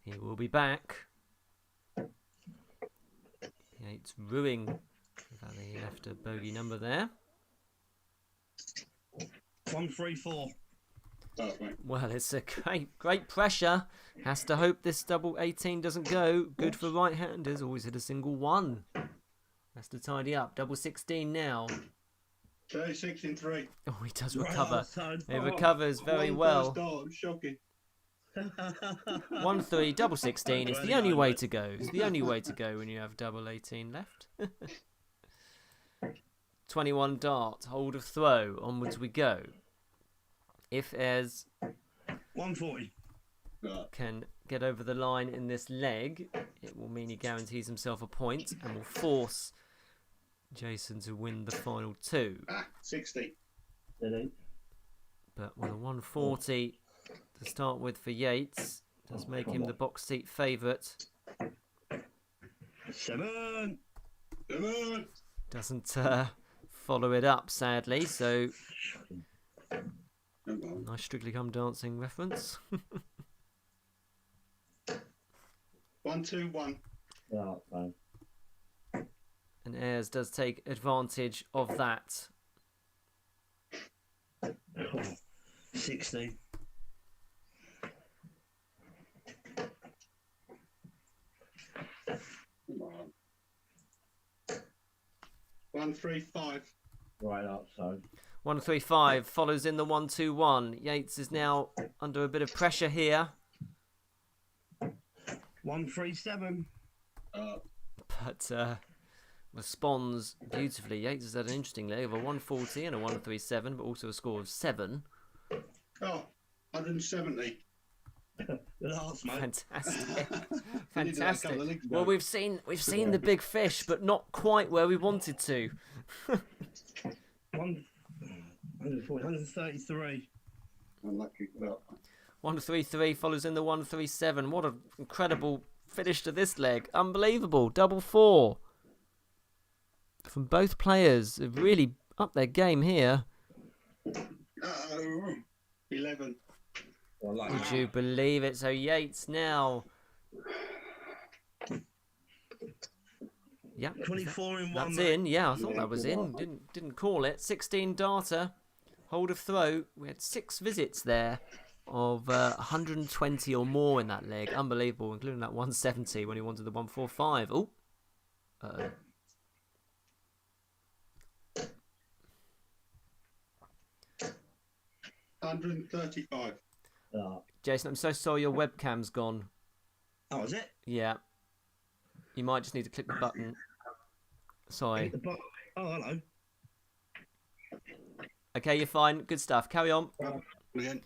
He will be back. Yates ruining that he left a bogey number there. 134. That's mate. Well, it's a great pressure. Has to hope this double 18 doesn't go. Good for right-handers. Always hit a single 1. Has to tidy up. Double 16 now. 36 in 3. Oh, he does Right recover. outside. He recovers very One well. first dart, shocking. 1-3, double 16. It's the only way to go. It's the only way to go when you have double 18 left. 21 dart. Hold of throw. Onwards we go. If Ayres 140. can get over the line in this leg, it will mean he guarantees himself a point and will force Jason to win the final 2. 60. Did But with a 140 to start with for Yates, does make him the box seat favourite. 7. 7. Doesn't follow it up, sadly, so Come on. nice Strictly Come Dancing reference. 121. Oh, fine. And Ayres does take advantage of that. 60. Come on. 135. Right outside. 135 follows in the 121. Yates is now under a bit of pressure here, 137. but responds beautifully. Yates has had an interesting leg of a 140 and a 137, but also a score of 7. Oh, 170. Last, mate. Fantastic. We did that a couple Fantastic. of leagues Well, ago. we've seen the big fish, but not quite where we wanted to. 133. Unlucky. Well, 133 follows in the 137. What an incredible finish to this leg. Unbelievable. Double 4. From both players. They've really upped their game here. 11. Would you believe it? So Yates now. Yeah, 24 in 1. that's mate. in. Yeah, I thought Yeah, that was good in. one. Didn't call it. 16 data. Hold of throw. We had 6 visits there of 120 or more in that leg. Unbelievable, including that 170 when he wanted the 145. Oh. Uh-oh. $135. Jason, I'm so sorry your webcam's gone. Oh, is it? Yeah. You might just need to click the button. Sorry. Oh, hello. Okay, you're fine. Good stuff. Carry on. Again.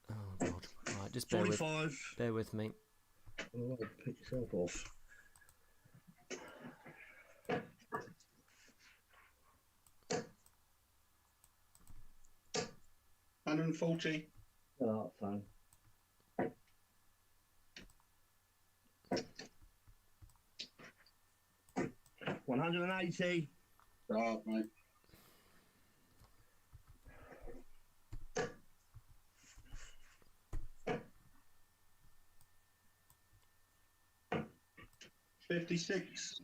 Oh, God. Right, just bear with, 45. bear with me. Oh, pick yourself off. $140. Oh, fine. $180. Oh, mate. $56.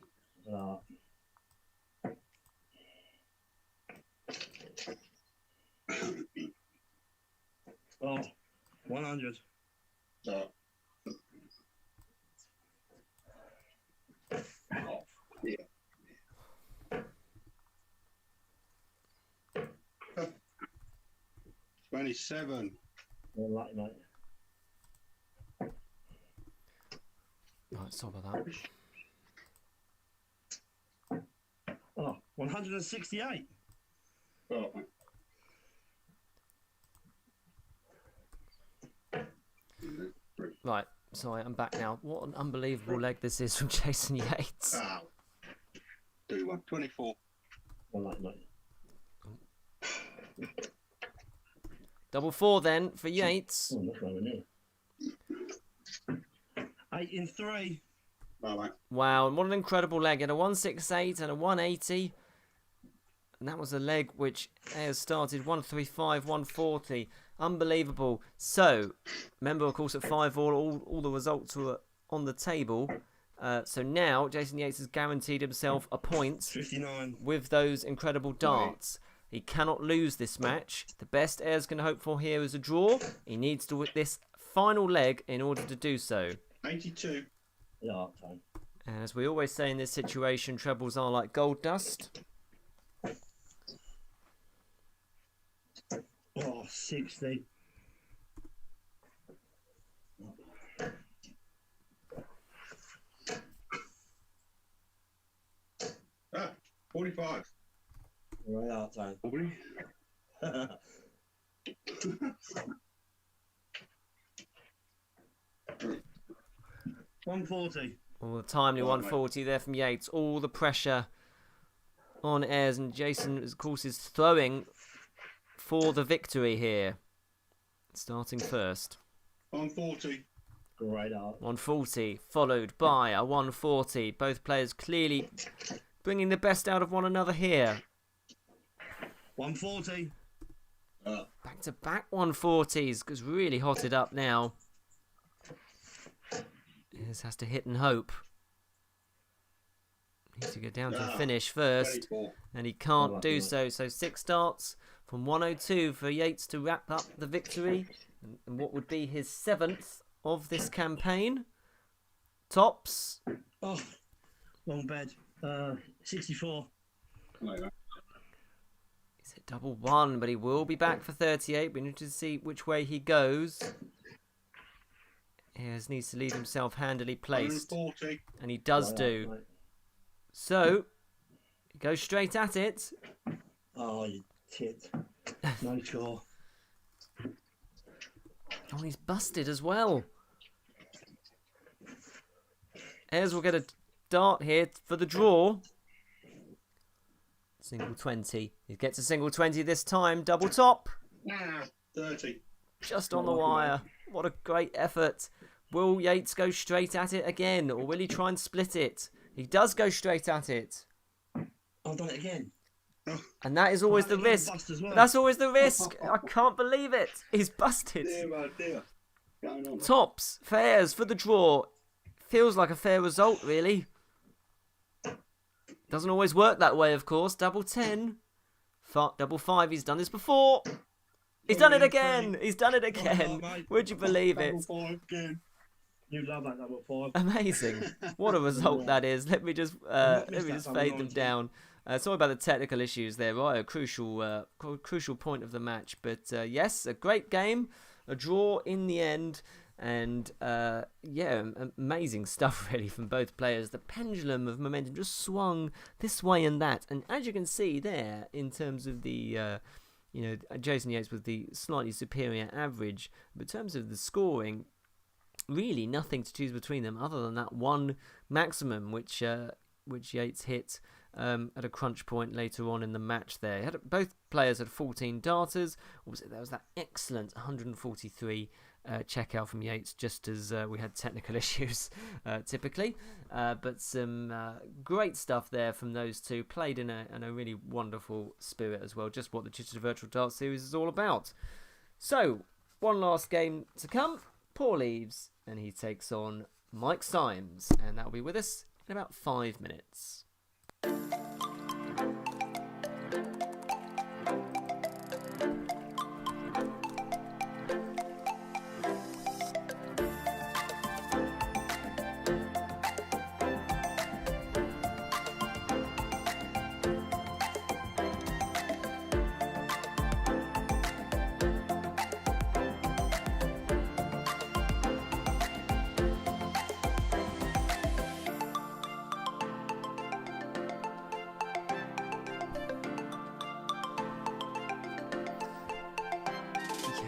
Oh, 100. Oh. Yeah. 27. Lucky, mate. Right, sorry about that. Oh, 168. Oh, mate. Right, sorry, I'm back now. What an unbelievable leg this is from Jason Yates. Oh. Do one. 24. Lucky, mate. Double 4 then for Yates. Oh, that's nowhere near. 8 in 3. Oh, mate. Wow, and what an incredible leg. He had a 168 and a 180. And that was a leg which Ayres started 135, 140. Unbelievable. So, remember, of course, at 5 all the results were on the table. So now Jason Yates has guaranteed himself a point 59. with those incredible darts. He cannot lose this match. The best Ayres can hope for here is a draw. He needs to win this final leg in order to do so. 82. Yeah, fine. And as we always say in this situation, trebles are like gold dust. Oh, 60. Ah, 45. Right out time. Probably. 140. All the timely Right, 140 there from Yates. All the pressure on Ayres, and Jason, of course, is throwing for the victory here. Starting first. 140. Great art. 140, followed by a 140. Both players clearly bringing the best out of one another here. 140. Back-to-back 140s, because really hotted up now. Ayres has to hit and hope. Needs to go down to the finish first, 24. and he can't do so. So 6 darts from 102 for Yates to wrap up the victory, and what would be his 7th of this campaign. Tops. Oh, long bed. 64. Like that. He's hit double 1, but he will be back for 38. We need to see which way he goes. Ayres needs to leave himself handily placed. 140. And he does Like do. that, mate. So, he goes straight at it. Oh, you tit. No score. Oh, he's busted as well. Ayres will get a dart here for the draw. Single 20. He gets a single 20 this time. Double top. 30. Just on the wire. What a great effort. Will Yates go straight at it again, or will he try and split it? He does go straight at it. I've done it again. And that is always the Another risk. bust as well. That's always the risk. I can't believe it. He's busted. Dear, oh dear. Going on. Tops, fairs for the draw. Feels like a fair result, really. Doesn't always work that way, of course. Double 10. Double 5. He's done this before. He's done it again. He's done it again. mate. Would you believe it? Double 5 again. You love that number 5. Amazing. What a result that is. Let me just that fade them number down. Sorry about the technical issues there, right? A crucial point of the match. But yes, a great game. A draw in the end. And yeah, amazing stuff really from both players. The pendulum of momentum just swung this way and that. And as you can see there, in terms of the, Jason Yates with the slightly superior average. But in terms of the scoring, really nothing to choose between them other than that one maximum, which Yates hit at a crunch point later on in the match there. Both players had 14 darters. There was that excellent 143 check out from Yates, just as we had technical issues typically. But some great stuff there from those two. Played in a really wonderful spirit as well. Just what the Chichester Virtual Dart Series is all about. So, one last game to come. Paul leaves and he takes on Mike Symes. And that will be with us in about 5 minutes.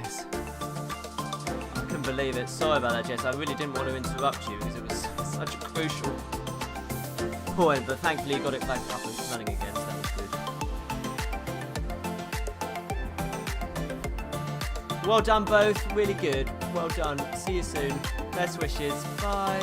Yes. I couldn't believe it. Sorry about that, Jess. I really didn't want to interrupt you because it was such a crucial point, but thankfully you got it back up and running again, so that was good. Well done both. Really good. Well done. See you soon. Best wishes. Bye.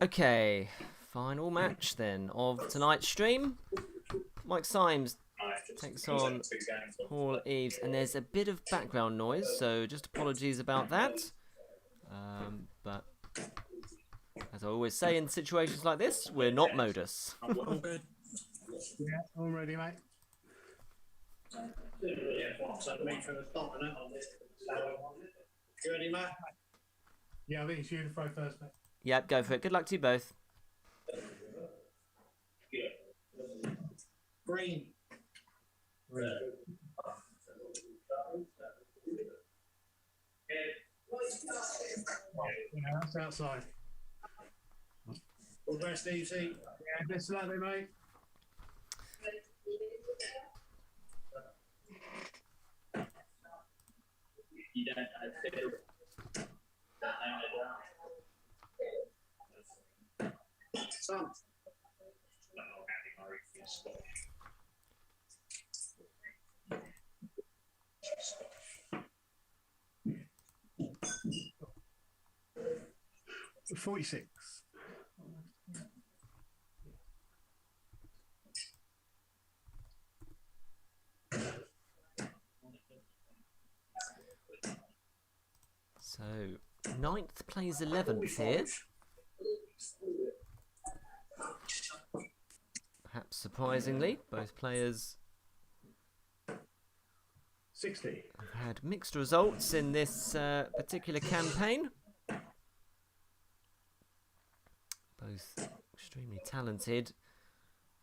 Okay, final match then of tonight's stream. Mike Symes takes on Paul Eves, and there's a bit of background noise, so just apologies about that. But as I always say in situations like this, we're not modus. All good. Yeah, all ready, mate. You ready, Matt? Yeah, I think it's you to throw first, mate. Yep, go for it. Good luck to you both. Green. Yeah, that's outside. All the best, Steve. Yeah, best of luck, mate. You don't know. Some. 46. So, 9th plays 11th here. Perhaps surprisingly, both players 60. have had mixed results in this particular campaign. Both extremely talented.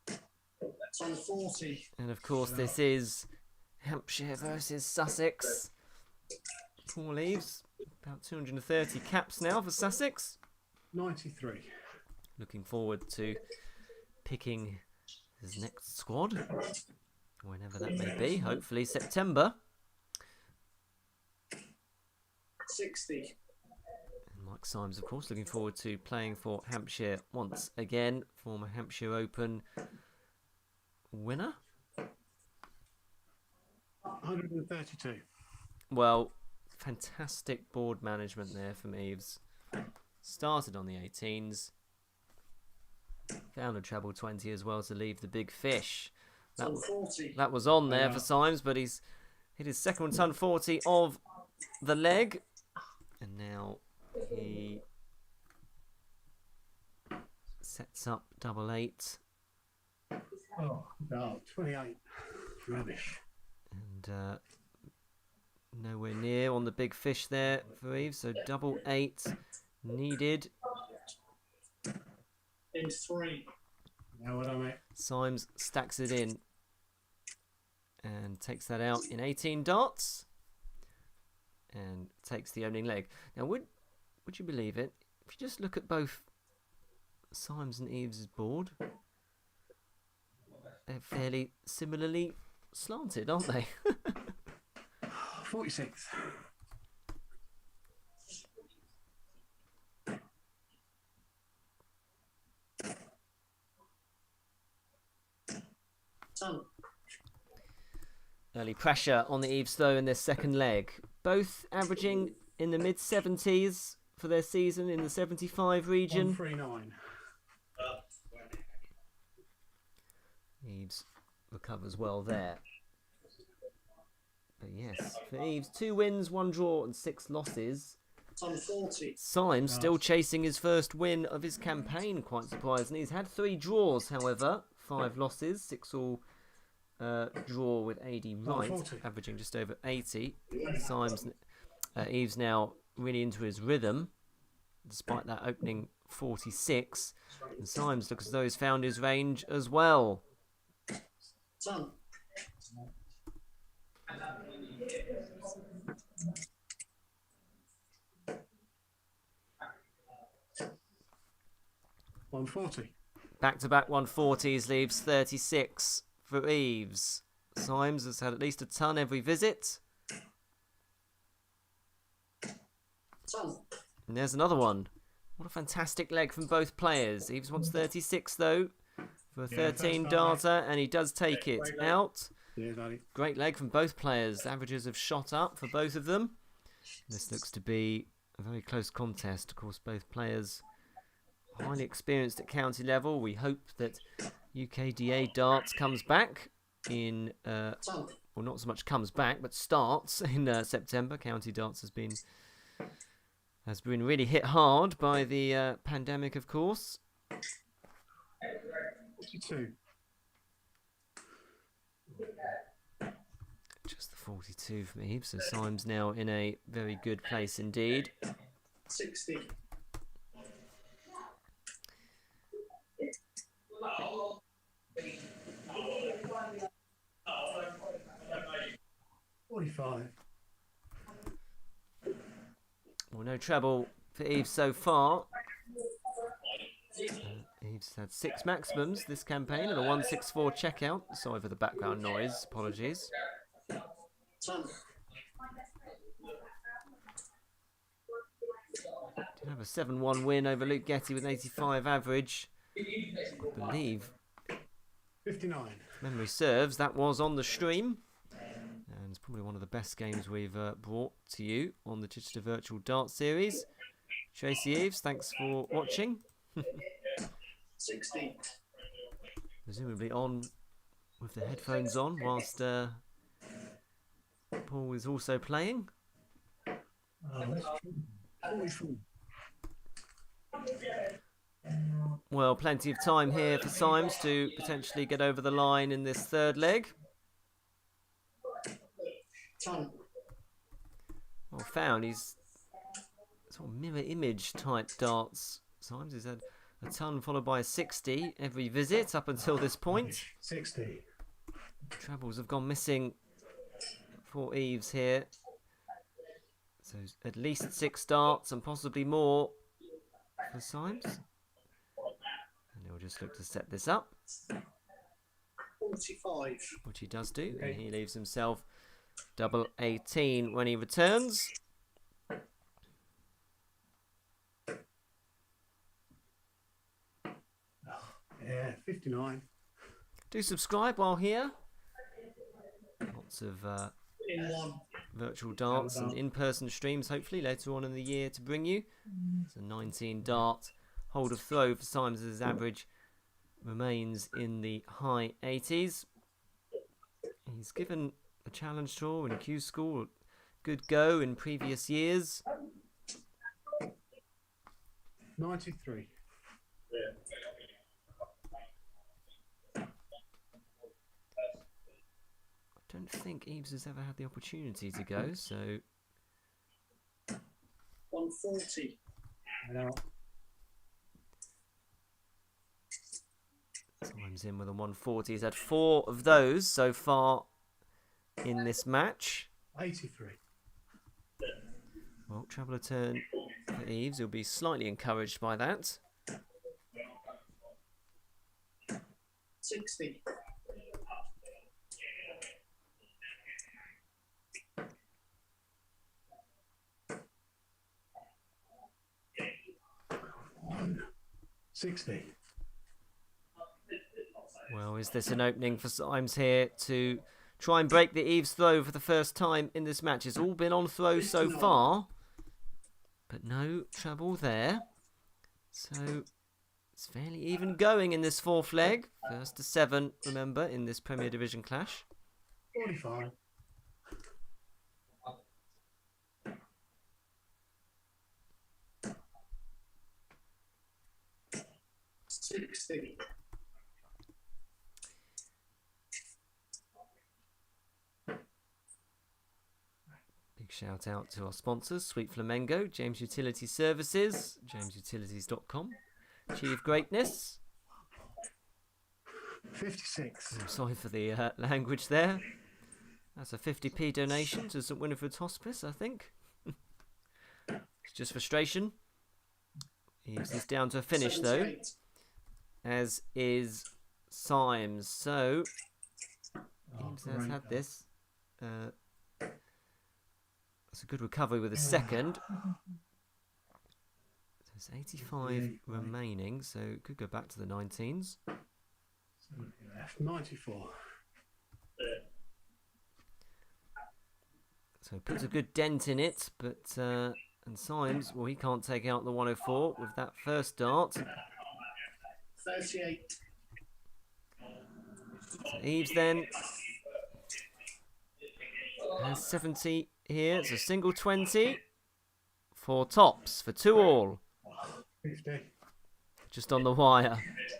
That's on 40. And of course, this is Hampshire versus Sussex. Paul Eves, about 230 caps now for Sussex. 93. Looking forward to picking his next squad, whenever that may be. Hopefully September. 60. And Mike Symes, of course, looking forward to playing for Hampshire once again. Former Hampshire Open winner. 132. Well, fantastic board management there from Eves. Started on the 18s. Found a treble 20 as well to leave the big fish. That was on there for Symes, but he's hit his second ton 40 of the leg. And now he sets up double 8. Oh, no, 28. Rubbish. And nowhere near on the big fish there for Eves. So double 8 needed. In 3. Now what, mate? Symes stacks it in and takes that out in 18 darts and takes the opening leg. Now, would you believe it? If you just look at both Symes and Eves' board, they're fairly similarly slanted, aren't they? 46. Early pressure on the Eves, though, in their second leg. Both averaging in the mid-70s for their season, in the 75 region. 139. Eves recovers well there. But yes, for Eves, 2 wins, 1 draw and 6 losses. On 40. Symes still chasing his first win of his campaign, quite surprisingly. He's had 3 draws, however, 5 losses, 6 all draw with AD right, averaging just over 80. Symes, Eves now really into his rhythm, despite that opening 46. And Symes looks as though he's found his range as well. Son. $140. Back-to-back 140s leaves 36 for Eves. Symes has had at least a ton every visit. Son. And there's another one. What a fantastic leg from both players. Eves wants 36 though for a Yeah, 13 first time, darter, and he does take it out. Yeah, buddy. Great leg from both players. The averages have shot up for both of them. This looks to be a very close contest. Of course, both players highly experienced at county level. We hope that UKDA darts comes back in, well, not so much comes back, but starts in September. County darts has been really hit hard by the pandemic, of course. 42. Just the 42 from Eve, so Symes now in a very good place indeed. 60. $45. Well, no treble for Eve so far. Eve's had 6 maximums this campaign and a 164 checkout. Sorry for the background noise, apologies. 10. Did have a 7-1 win over Luke Getty with an 85 average. I believe, 59. if memory serves, that was on the stream. And it's probably one of the best games we've brought to you on the Chichester Virtual Dart Series. Tracy Eves, thanks for watching. 60. Presumably on with the headphones on whilst Paul is also playing. Oh, that's true. 44. Well, plenty of time here for Symes to potentially get over the line in this third leg. 10. Well, found he's sort of mirror image type darts. Symes has had a ton followed by a 60 every visit up until this point. 60. Trebles have gone missing for Eves here. So at least 6 darts and possibly more for Symes. And he'll just look to set this up, 45. which he does do. And he leaves himself double 18 when he returns. Yeah, 59. Do subscribe while here. Lots of In 1. virtual darts and in-person streams hopefully later on in the year to bring you. It's a 19 dart hold of throw for Symes as his average remains in the high 80s. He's given a challenge tour in Q School a good go in previous years. 93. I don't think Eves has ever had the opportunity to go, so 140. Now, Symes in with a 140. He's had 4 of those so far in this match. 83. Well, treble a turn for Eves. He'll be slightly encouraged by that. 60. One. 60. Well, is this an opening for Symes here to try and break the Eves throw for the first time in this match? It's all been on throw so far, but no treble there. So it's fairly even going in this 4th leg. First to 7, remember, in this Premier Division clash. 45. $60. Big shout out to our sponsors, Sweet Flamengo, James Utility Services, jamesutilities.com, Achieve Greatness. 56. I'm sorry for the language there. That's a 50p donation to St Winifred's Hospice, I think. It's just frustration. Eves is down to a finish though, 78. as is Symes. So Eves has had this. That's a good recovery with a second. So it's 85 remaining, so it could go back to the 19s. Left 94. So puts a good dent in it, but and Symes, well, he can't take out the 104 with that first dart. 38. So Eves then has 70 here. It's a single 20 for tops, for 2 all. 50. Just on the wire.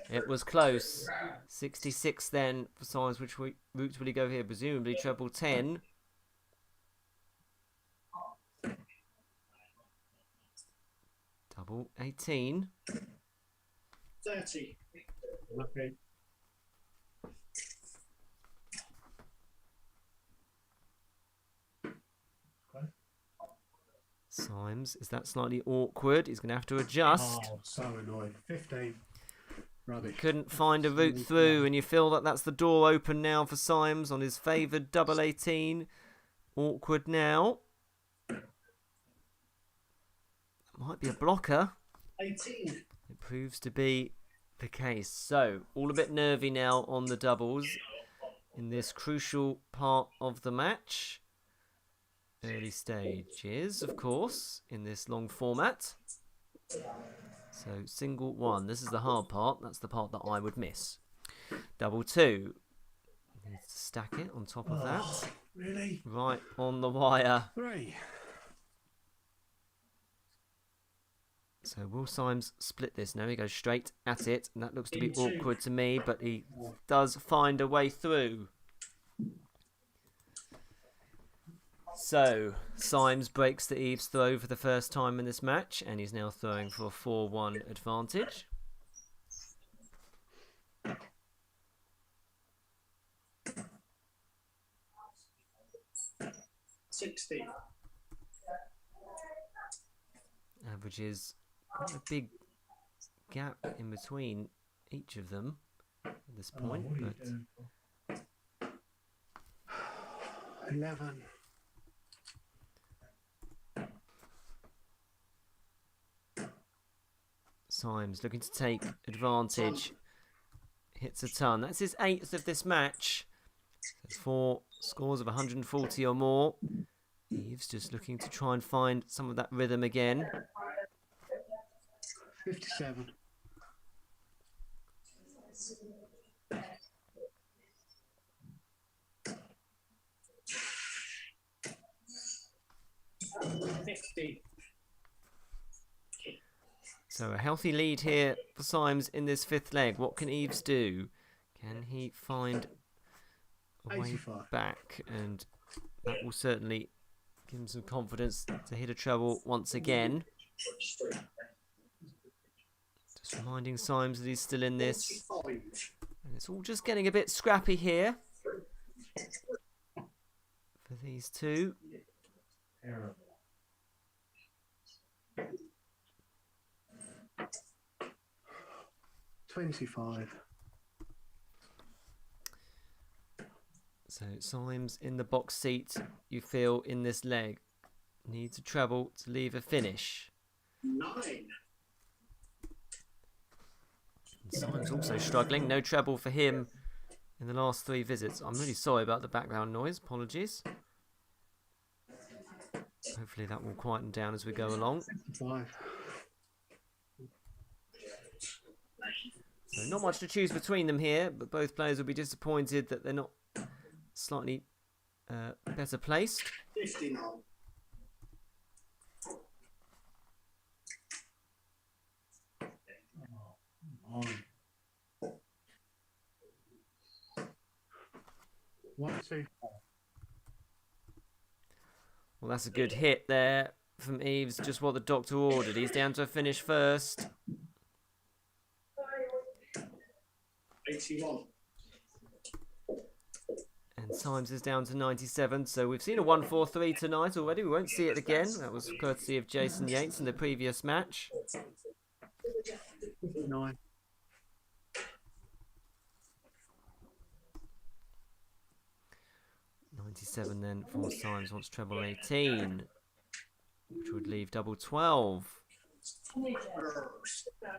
It was close. 66 then for Symes. Which route will he go here? Presumably treble 10. Double 18. 30. Okay. Symes, is that slightly awkward? He's going to have to adjust. Oh, so annoying. 15. Rubbish. Couldn't find a route through, and you feel that that's the door open now for Symes on his favoured double 18. Awkward now. Might be a blocker. 18. It proves to be the case. So, all a bit nervy now on the doubles in this crucial part of the match. Early stages, of course, in this long format. So, single 1. This is the hard part. That's the part that I would miss. Double 2. Needs to stack it on top of that. Really? Right on the wire. 3. So will Symes split this? No, he goes straight at it, and that looks to be awkward to me, but he does find a way through. So, Symes breaks the Eves throw for the first time in this match, and he's now throwing for a 4-1 advantage. $60. Averages quite a big gap in between each of them at this point, but 11. Symes looking to take advantage. Hits a ton. That's his 8th of this match. 4 scores of 140 or more. Eves just looking to try and find some of that rhythm again. 57. $50. So a healthy lead here for Symes in this 5th leg. What can Eves do? Can he find a way 85. back? And that will certainly give him some confidence to hit a treble once again. Just reminding Symes that he's still in this. And it's all just getting a bit scrappy here for these two. 25. So Symes in the box seat, you feel, in this leg. Needs a treble to leave a finish. 9. And Symes also struggling. No treble for him in the last 3 visits. I'm really sorry about the background noise. Apologies. Hopefully that will quieten down as we go along. 5. So not much to choose between them here, but both players will be disappointed that they're not slightly better placed. 59. Oh, 1, 2. Well, that's a good hit there from Eves, just what the doctor ordered. He's down to a finish first. 81. And Symes is down to 97. So we've seen a 1-4-3 tonight already. We won't see it again. That was courtesy of Jason Yates in the previous match. 9. 97 then for Symes wants treble 18, which would leave double 12.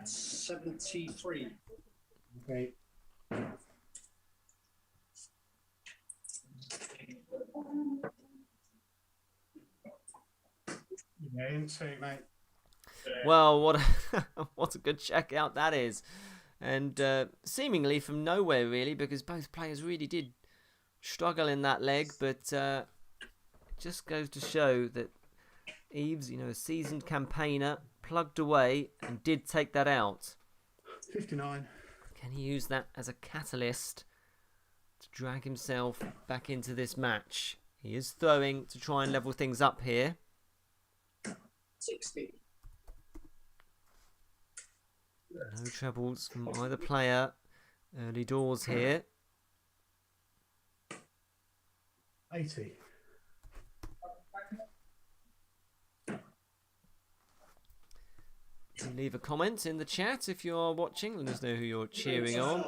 73. Okay. Yeah, insane, mate. Well, what what a good checkout that is. And seemingly from nowhere, really, because both players really did struggle in that leg. But it just goes to show that Ayres, a seasoned campaigner, plugged away and did take that out. 59. Can he use that as a catalyst to drag himself back into this match? He is throwing to try and level things up here. 60. No trebles from either player. Early doors here. 80. You can leave a comment in the chat if you are watching. Let us know who you're cheering on.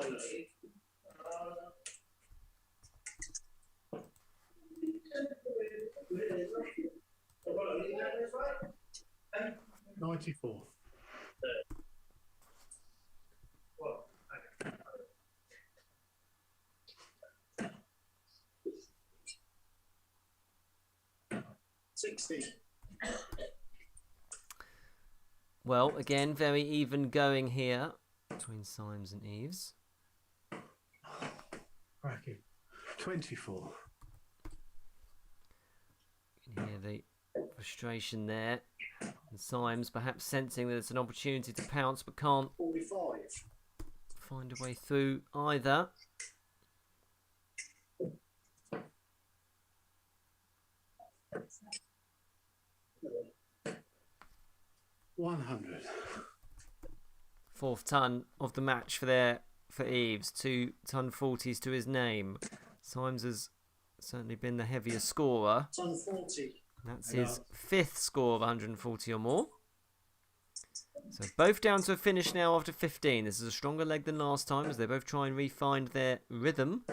94. Well, again, very even going here between Symes and Ayres. Cracking. 24. You can hear the frustration there. And Symes perhaps sensing that it's an opportunity to pounce, but can't 45. find a way through either. 100. Fourth ton of the match for Ayres. 2 ton 40s to his name. Symes has certainly been the heavier scorer. Ton 40. That's his fifth score of 140 or more. So both down to a finish now after 15. This is a stronger leg than last time as they both try and re-find their rhythm.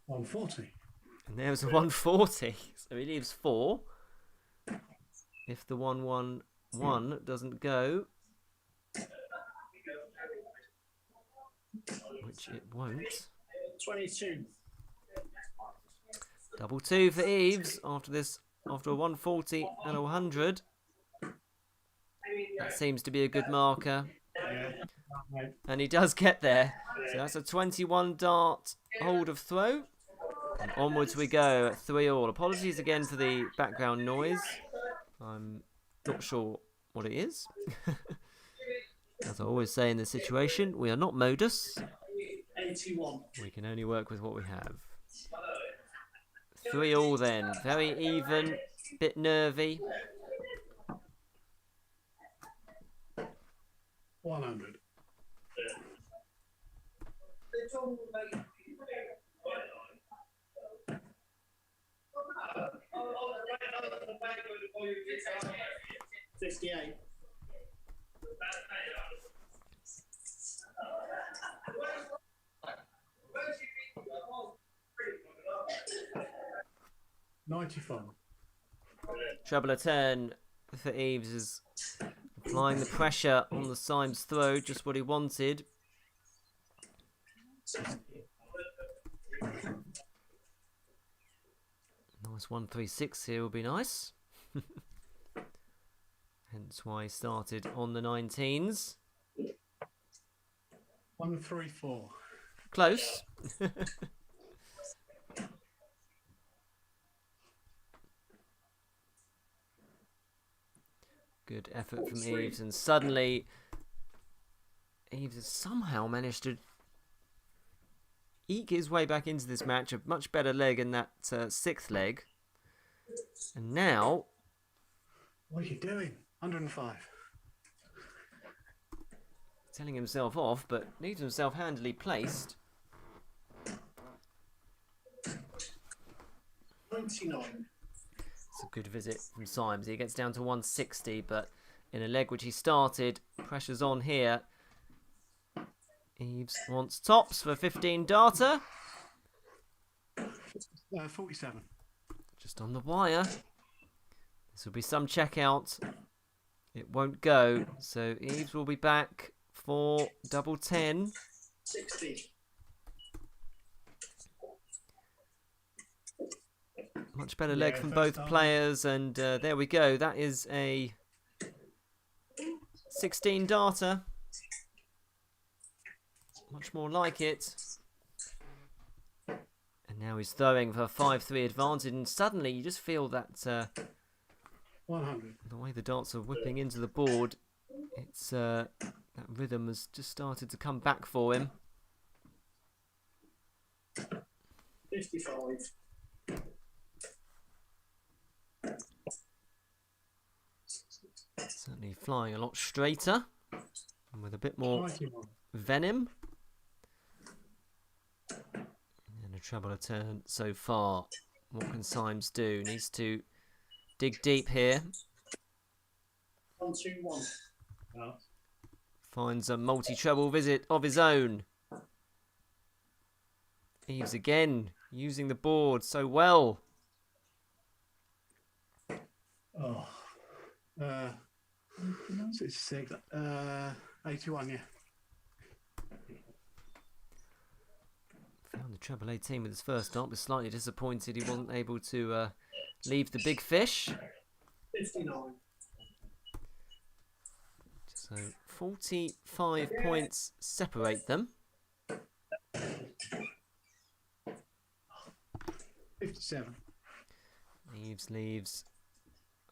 140. And there's a 140. So he leaves 4. If the 111 doesn't go, which it won't. 22. Double 2 for Ayres after a 140 and a 100. That seems to be a good marker. Yeah. And he does get there. So that's a 21 dart hold of throw. And onwards we go at 3-all. Apologies again for the background noise. I'm not sure what it is. As I always say in this situation, we are not modus. 81. We can only work with what we have. 3-all then. Very even. Bit nervy. 100. $58. $95. Treble a turn for Ayres is applying the pressure on the Symes throw, just what he wanted. Nice 136 here will be nice. Hence why he started on the 19s. 134. Close. Good effort from Ayres, and suddenly Ayres has somehow managed to eke his way back into this match. A much better leg in that sixth leg. And now... What are you doing? 105. Telling himself off, but leaves himself handily placed. 99. It's a good visit from Symes. He gets down to 160, but in a leg which he started, pressure's on here. Ayres wants tops for 15 darter. 47. Just on the wire. This will be some checkout. It won't go, so Ayres will be back for double 10. 60. Much better leg Yeah, from first both time. players, and there we go. That is a 16 darter. Much more like it. And now he's throwing for a 5-3 advantage, and suddenly you just feel that 100. the way the darts are whipping into the board, it's that rhythm has just started to come back for him. 55. Certainly flying a lot straighter and with a bit more 91. venom. And a treble attempt so far. What can Symes do? Needs to dig deep here. 121. No. Finds a multi-treble visit of his own. Ayres again, using the board so well. Oh. 66. 81, yeah. Found the treble 18 with his first dart, but slightly disappointed he wasn't able to leave the big fish. 59. So 45 points separate them. 57. Ayres leaves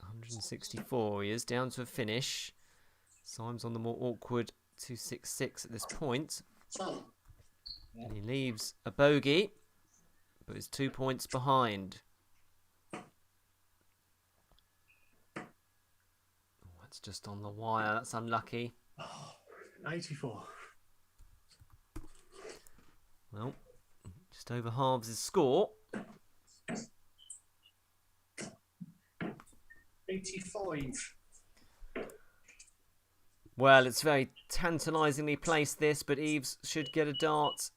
164. He is down to a finish. Symes on the more awkward 266 at this point. And he leaves a bogey, but is 2 points behind. Oh, that's just on the wire. That's unlucky. 84. Well, just over halves his score. 85. Well, it's very tantalisingly placed this, but Ayres should get a dart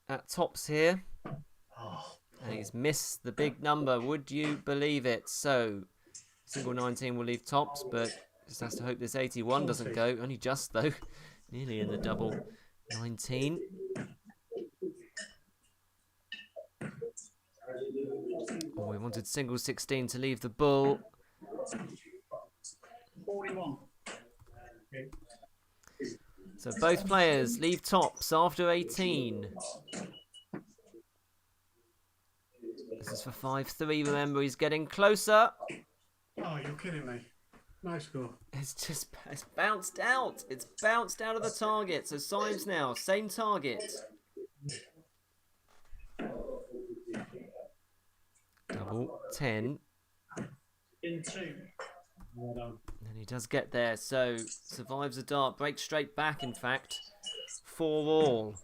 at tops here. Oh. And he's missed the big number. Would you believe it? So, single 19 will leave tops, but just has to hope this 81 doesn't go. Only just, though. Nearly in the double 19. Oh, we wanted single 16 to leave the bull. 41. So both players leave tops after 18. This is for 5-3. Remember, he's getting closer. Oh, you're kidding me. No score. It's bounced out. It's bounced out of the target. So Symes now, same target. Double 10. In 2. Well done. And he does get there. So survives a dart. Breaks straight back, in fact. 4-all.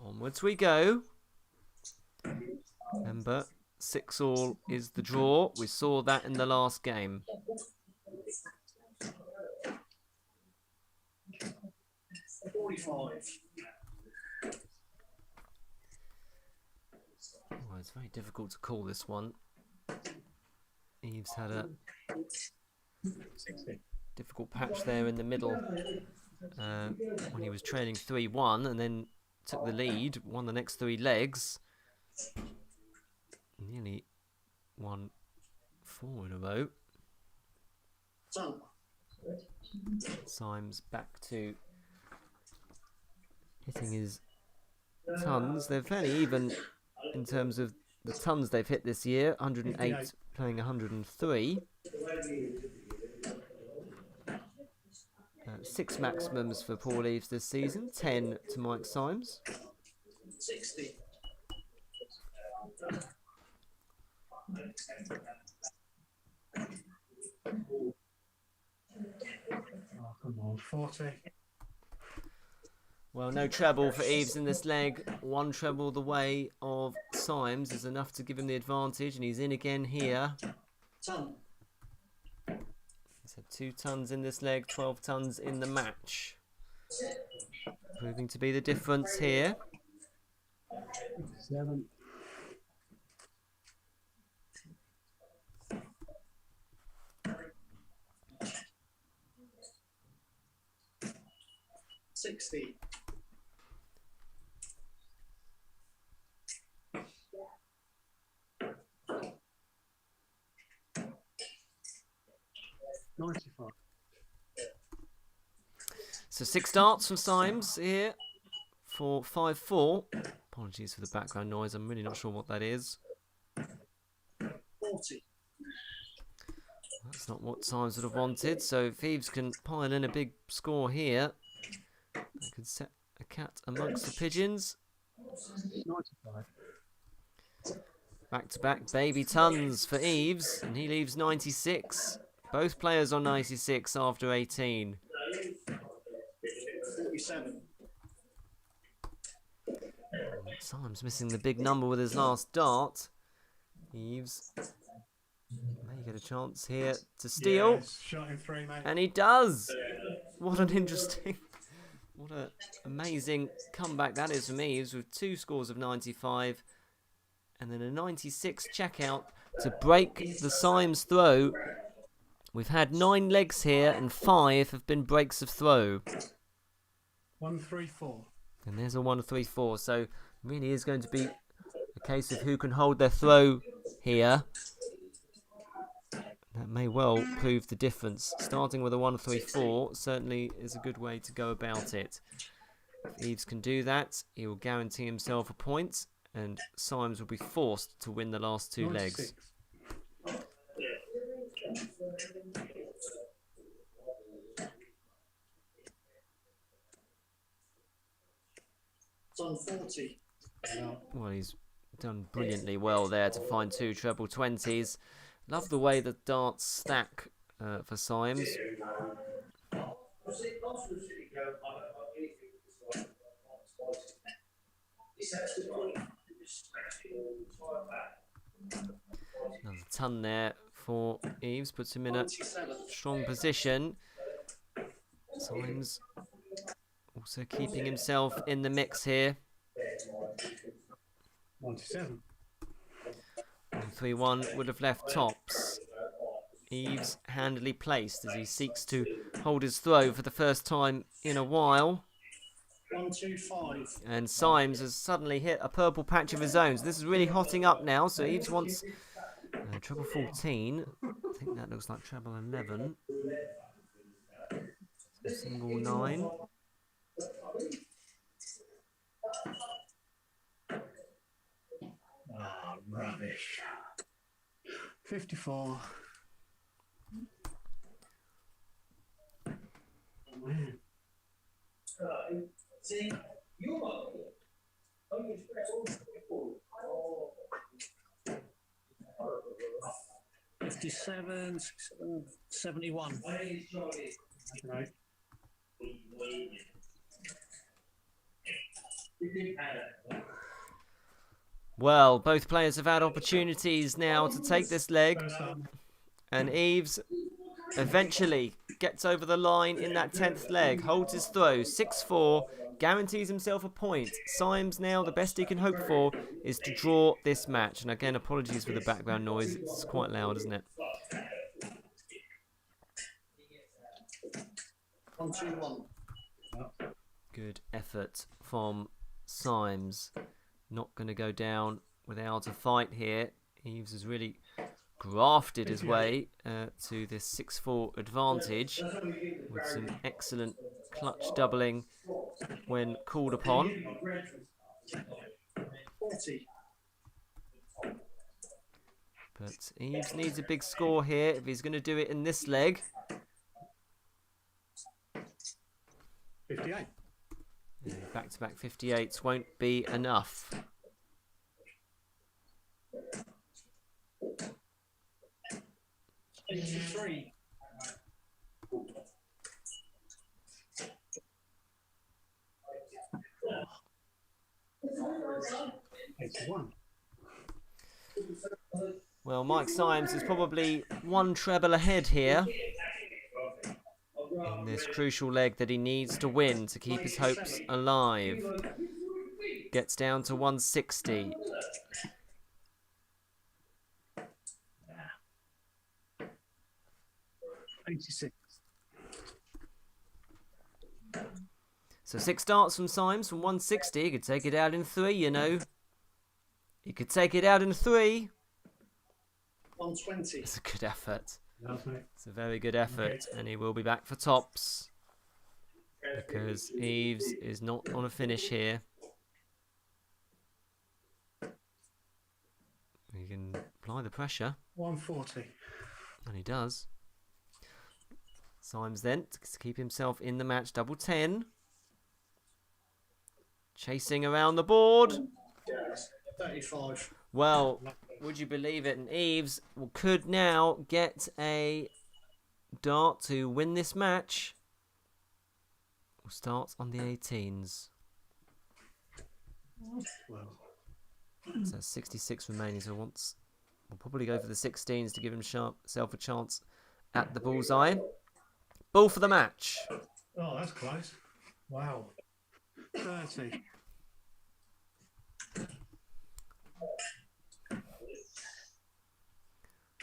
Onwards we go. Remember, 6-all is the draw. We saw that in the last game. 45. Well, it's very difficult to call this one. Ayres had a 60. difficult patch there in the middle when he was trailing 3-1 and then took the lead, won the next 3 legs. Nearly won 4 in a row. Symes back to hitting his tons. They're fairly even in terms of the tons they've hit this year. 108 playing 103. 6 maximums for Paul Ayres this season. 10 to Mike Symes. 60. Oh, come on. 40. Well, no treble for Ayres in this leg. 1 treble the way of Symes is enough to give him the advantage, and he's in again here. Ton. He's had 2 tons in this leg, 12 tons in the match. Proving to be the difference here. 7. $60. So 6 darts from Symes here for 5-4. Apologies for the background noise. I'm really not sure what that is. 40. That's not what Symes would have wanted. So if Ayres can pile in a big score here, that could set a cat amongst the pigeons. 95. Back-to-back baby tons for Ayres, and he leaves 96. Both players on 96 after 18. 47. Symes missing the big number with his last dart. Ayres may get a chance here to steal. Yes, shot in 3, mate. And he does! What an interesting, what an amazing comeback that is from Ayres with 2 scores of 95 and then a 96 checkout to break the Symes throw. We've had 9 legs here and 5 have been breaks of throw. 134. And there's a 1-3-4, so really is going to be a case of who can hold their throw here. That may well prove the difference. Starting with a 1-3-4 certainly is a good way to go about it. If Ayres can do that, he will guarantee himself a point, and Symes will be forced to win the last 2 legs. 96. It's on 40. Well, he's done brilliantly well there to find 2 treble 20s. Love the way the darts stack for Symes. Another ton there for Ayres, puts him in a strong position. Symes also keeping himself in the mix here. 97. 1-3-1 would have left tops. Ayres handily placed as he seeks to hold his throw for the first time in a while. 125. And Symes has suddenly hit a purple patch of his own. So this is really hotting up now. So Ayres wants treble 14. I think that looks like treble 11. Single 9. Ah, rubbish. 54. Man. See, you 57, 71. Right. Well, both players have had opportunities now to take this leg. And Ayres eventually gets over the line in that 10th leg, holds his throw, 6-4, guarantees himself a point. Symes now, the best he can hope for is to draw this match. And again, apologies for the background noise. It's quite loud, isn't it? 121. Good effort from Symes. Not going to go down without a fight here. Ayres has really grafted his way to this 6-4 advantage with some excellent clutch doubling when called upon. 40. But Ayres needs a big score here if he's going to do it in this leg. 58. Back-to-back 58s won't be enough. Three. 81. Well, Mike Symes is probably 1 treble ahead here in this crucial leg that he needs to win to keep his hopes alive. Gets down to 160. 86. So 6 darts from Symes from 160. He could take it out in 3, you know. He could take it out in 3. 120. It's a good effort. That's right. It's a very good effort, and he will be back for tops. because Eves is not on a finish here. He can apply the pressure. 140. And he does. Symes then to keep himself in the match, double 10. Chasing around the board. 35. Well, would you believe it? And Eves could now get a dart to win this match. Starts on the 18s. Well, So 66 remaining. So we'll probably go for the 16s to give himself a chance at the bullseye. Ball for the match. oh, that's close. Wow. 30.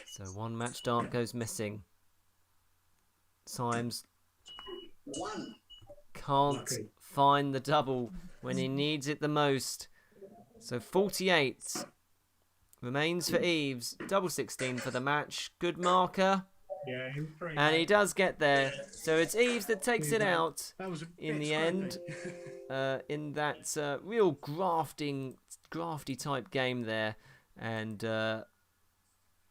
So one match dart goes missing. Symes can't Lucky. find the double when he needs it the most. So 48 remains for Eves. Double 16 for the match. Good marker. Yeah, he was pretty And he bad. does get there. So it's Eves that takes it out That was a in bit the end. In that real grafty type game there. And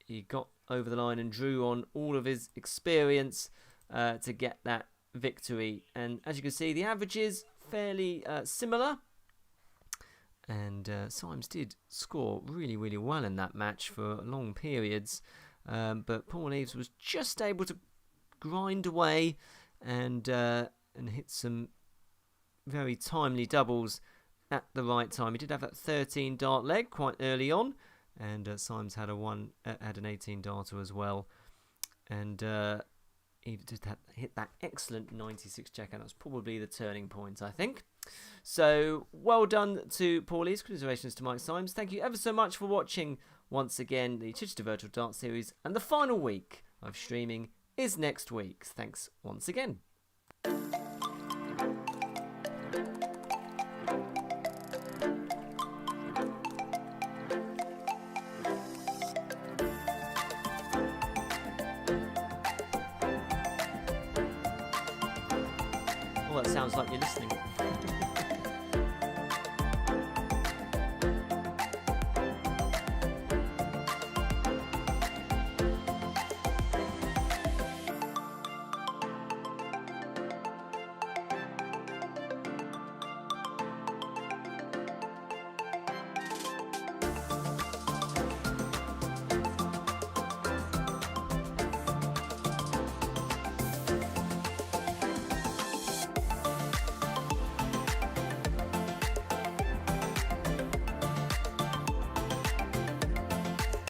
he got over the line and drew on all of his experience to get that victory. And as you can see, the average is fairly similar. And Symes did score really, really well in that match for long periods. But Paul Eves was just able to grind away and hit some very timely doubles at the right time. He did have that 13 dart leg quite early on, and Symes had an 18 darter as well, and he did hit that excellent 96 checkout. That was probably the turning point, I think. So well done to Paul Eves. Congratulations to Mike Symes. Thank you ever so much for watching once again the Chichester Virtual Dart Series, and the final week of streaming is next week. Thanks once again. Well, that sounds like you're listening.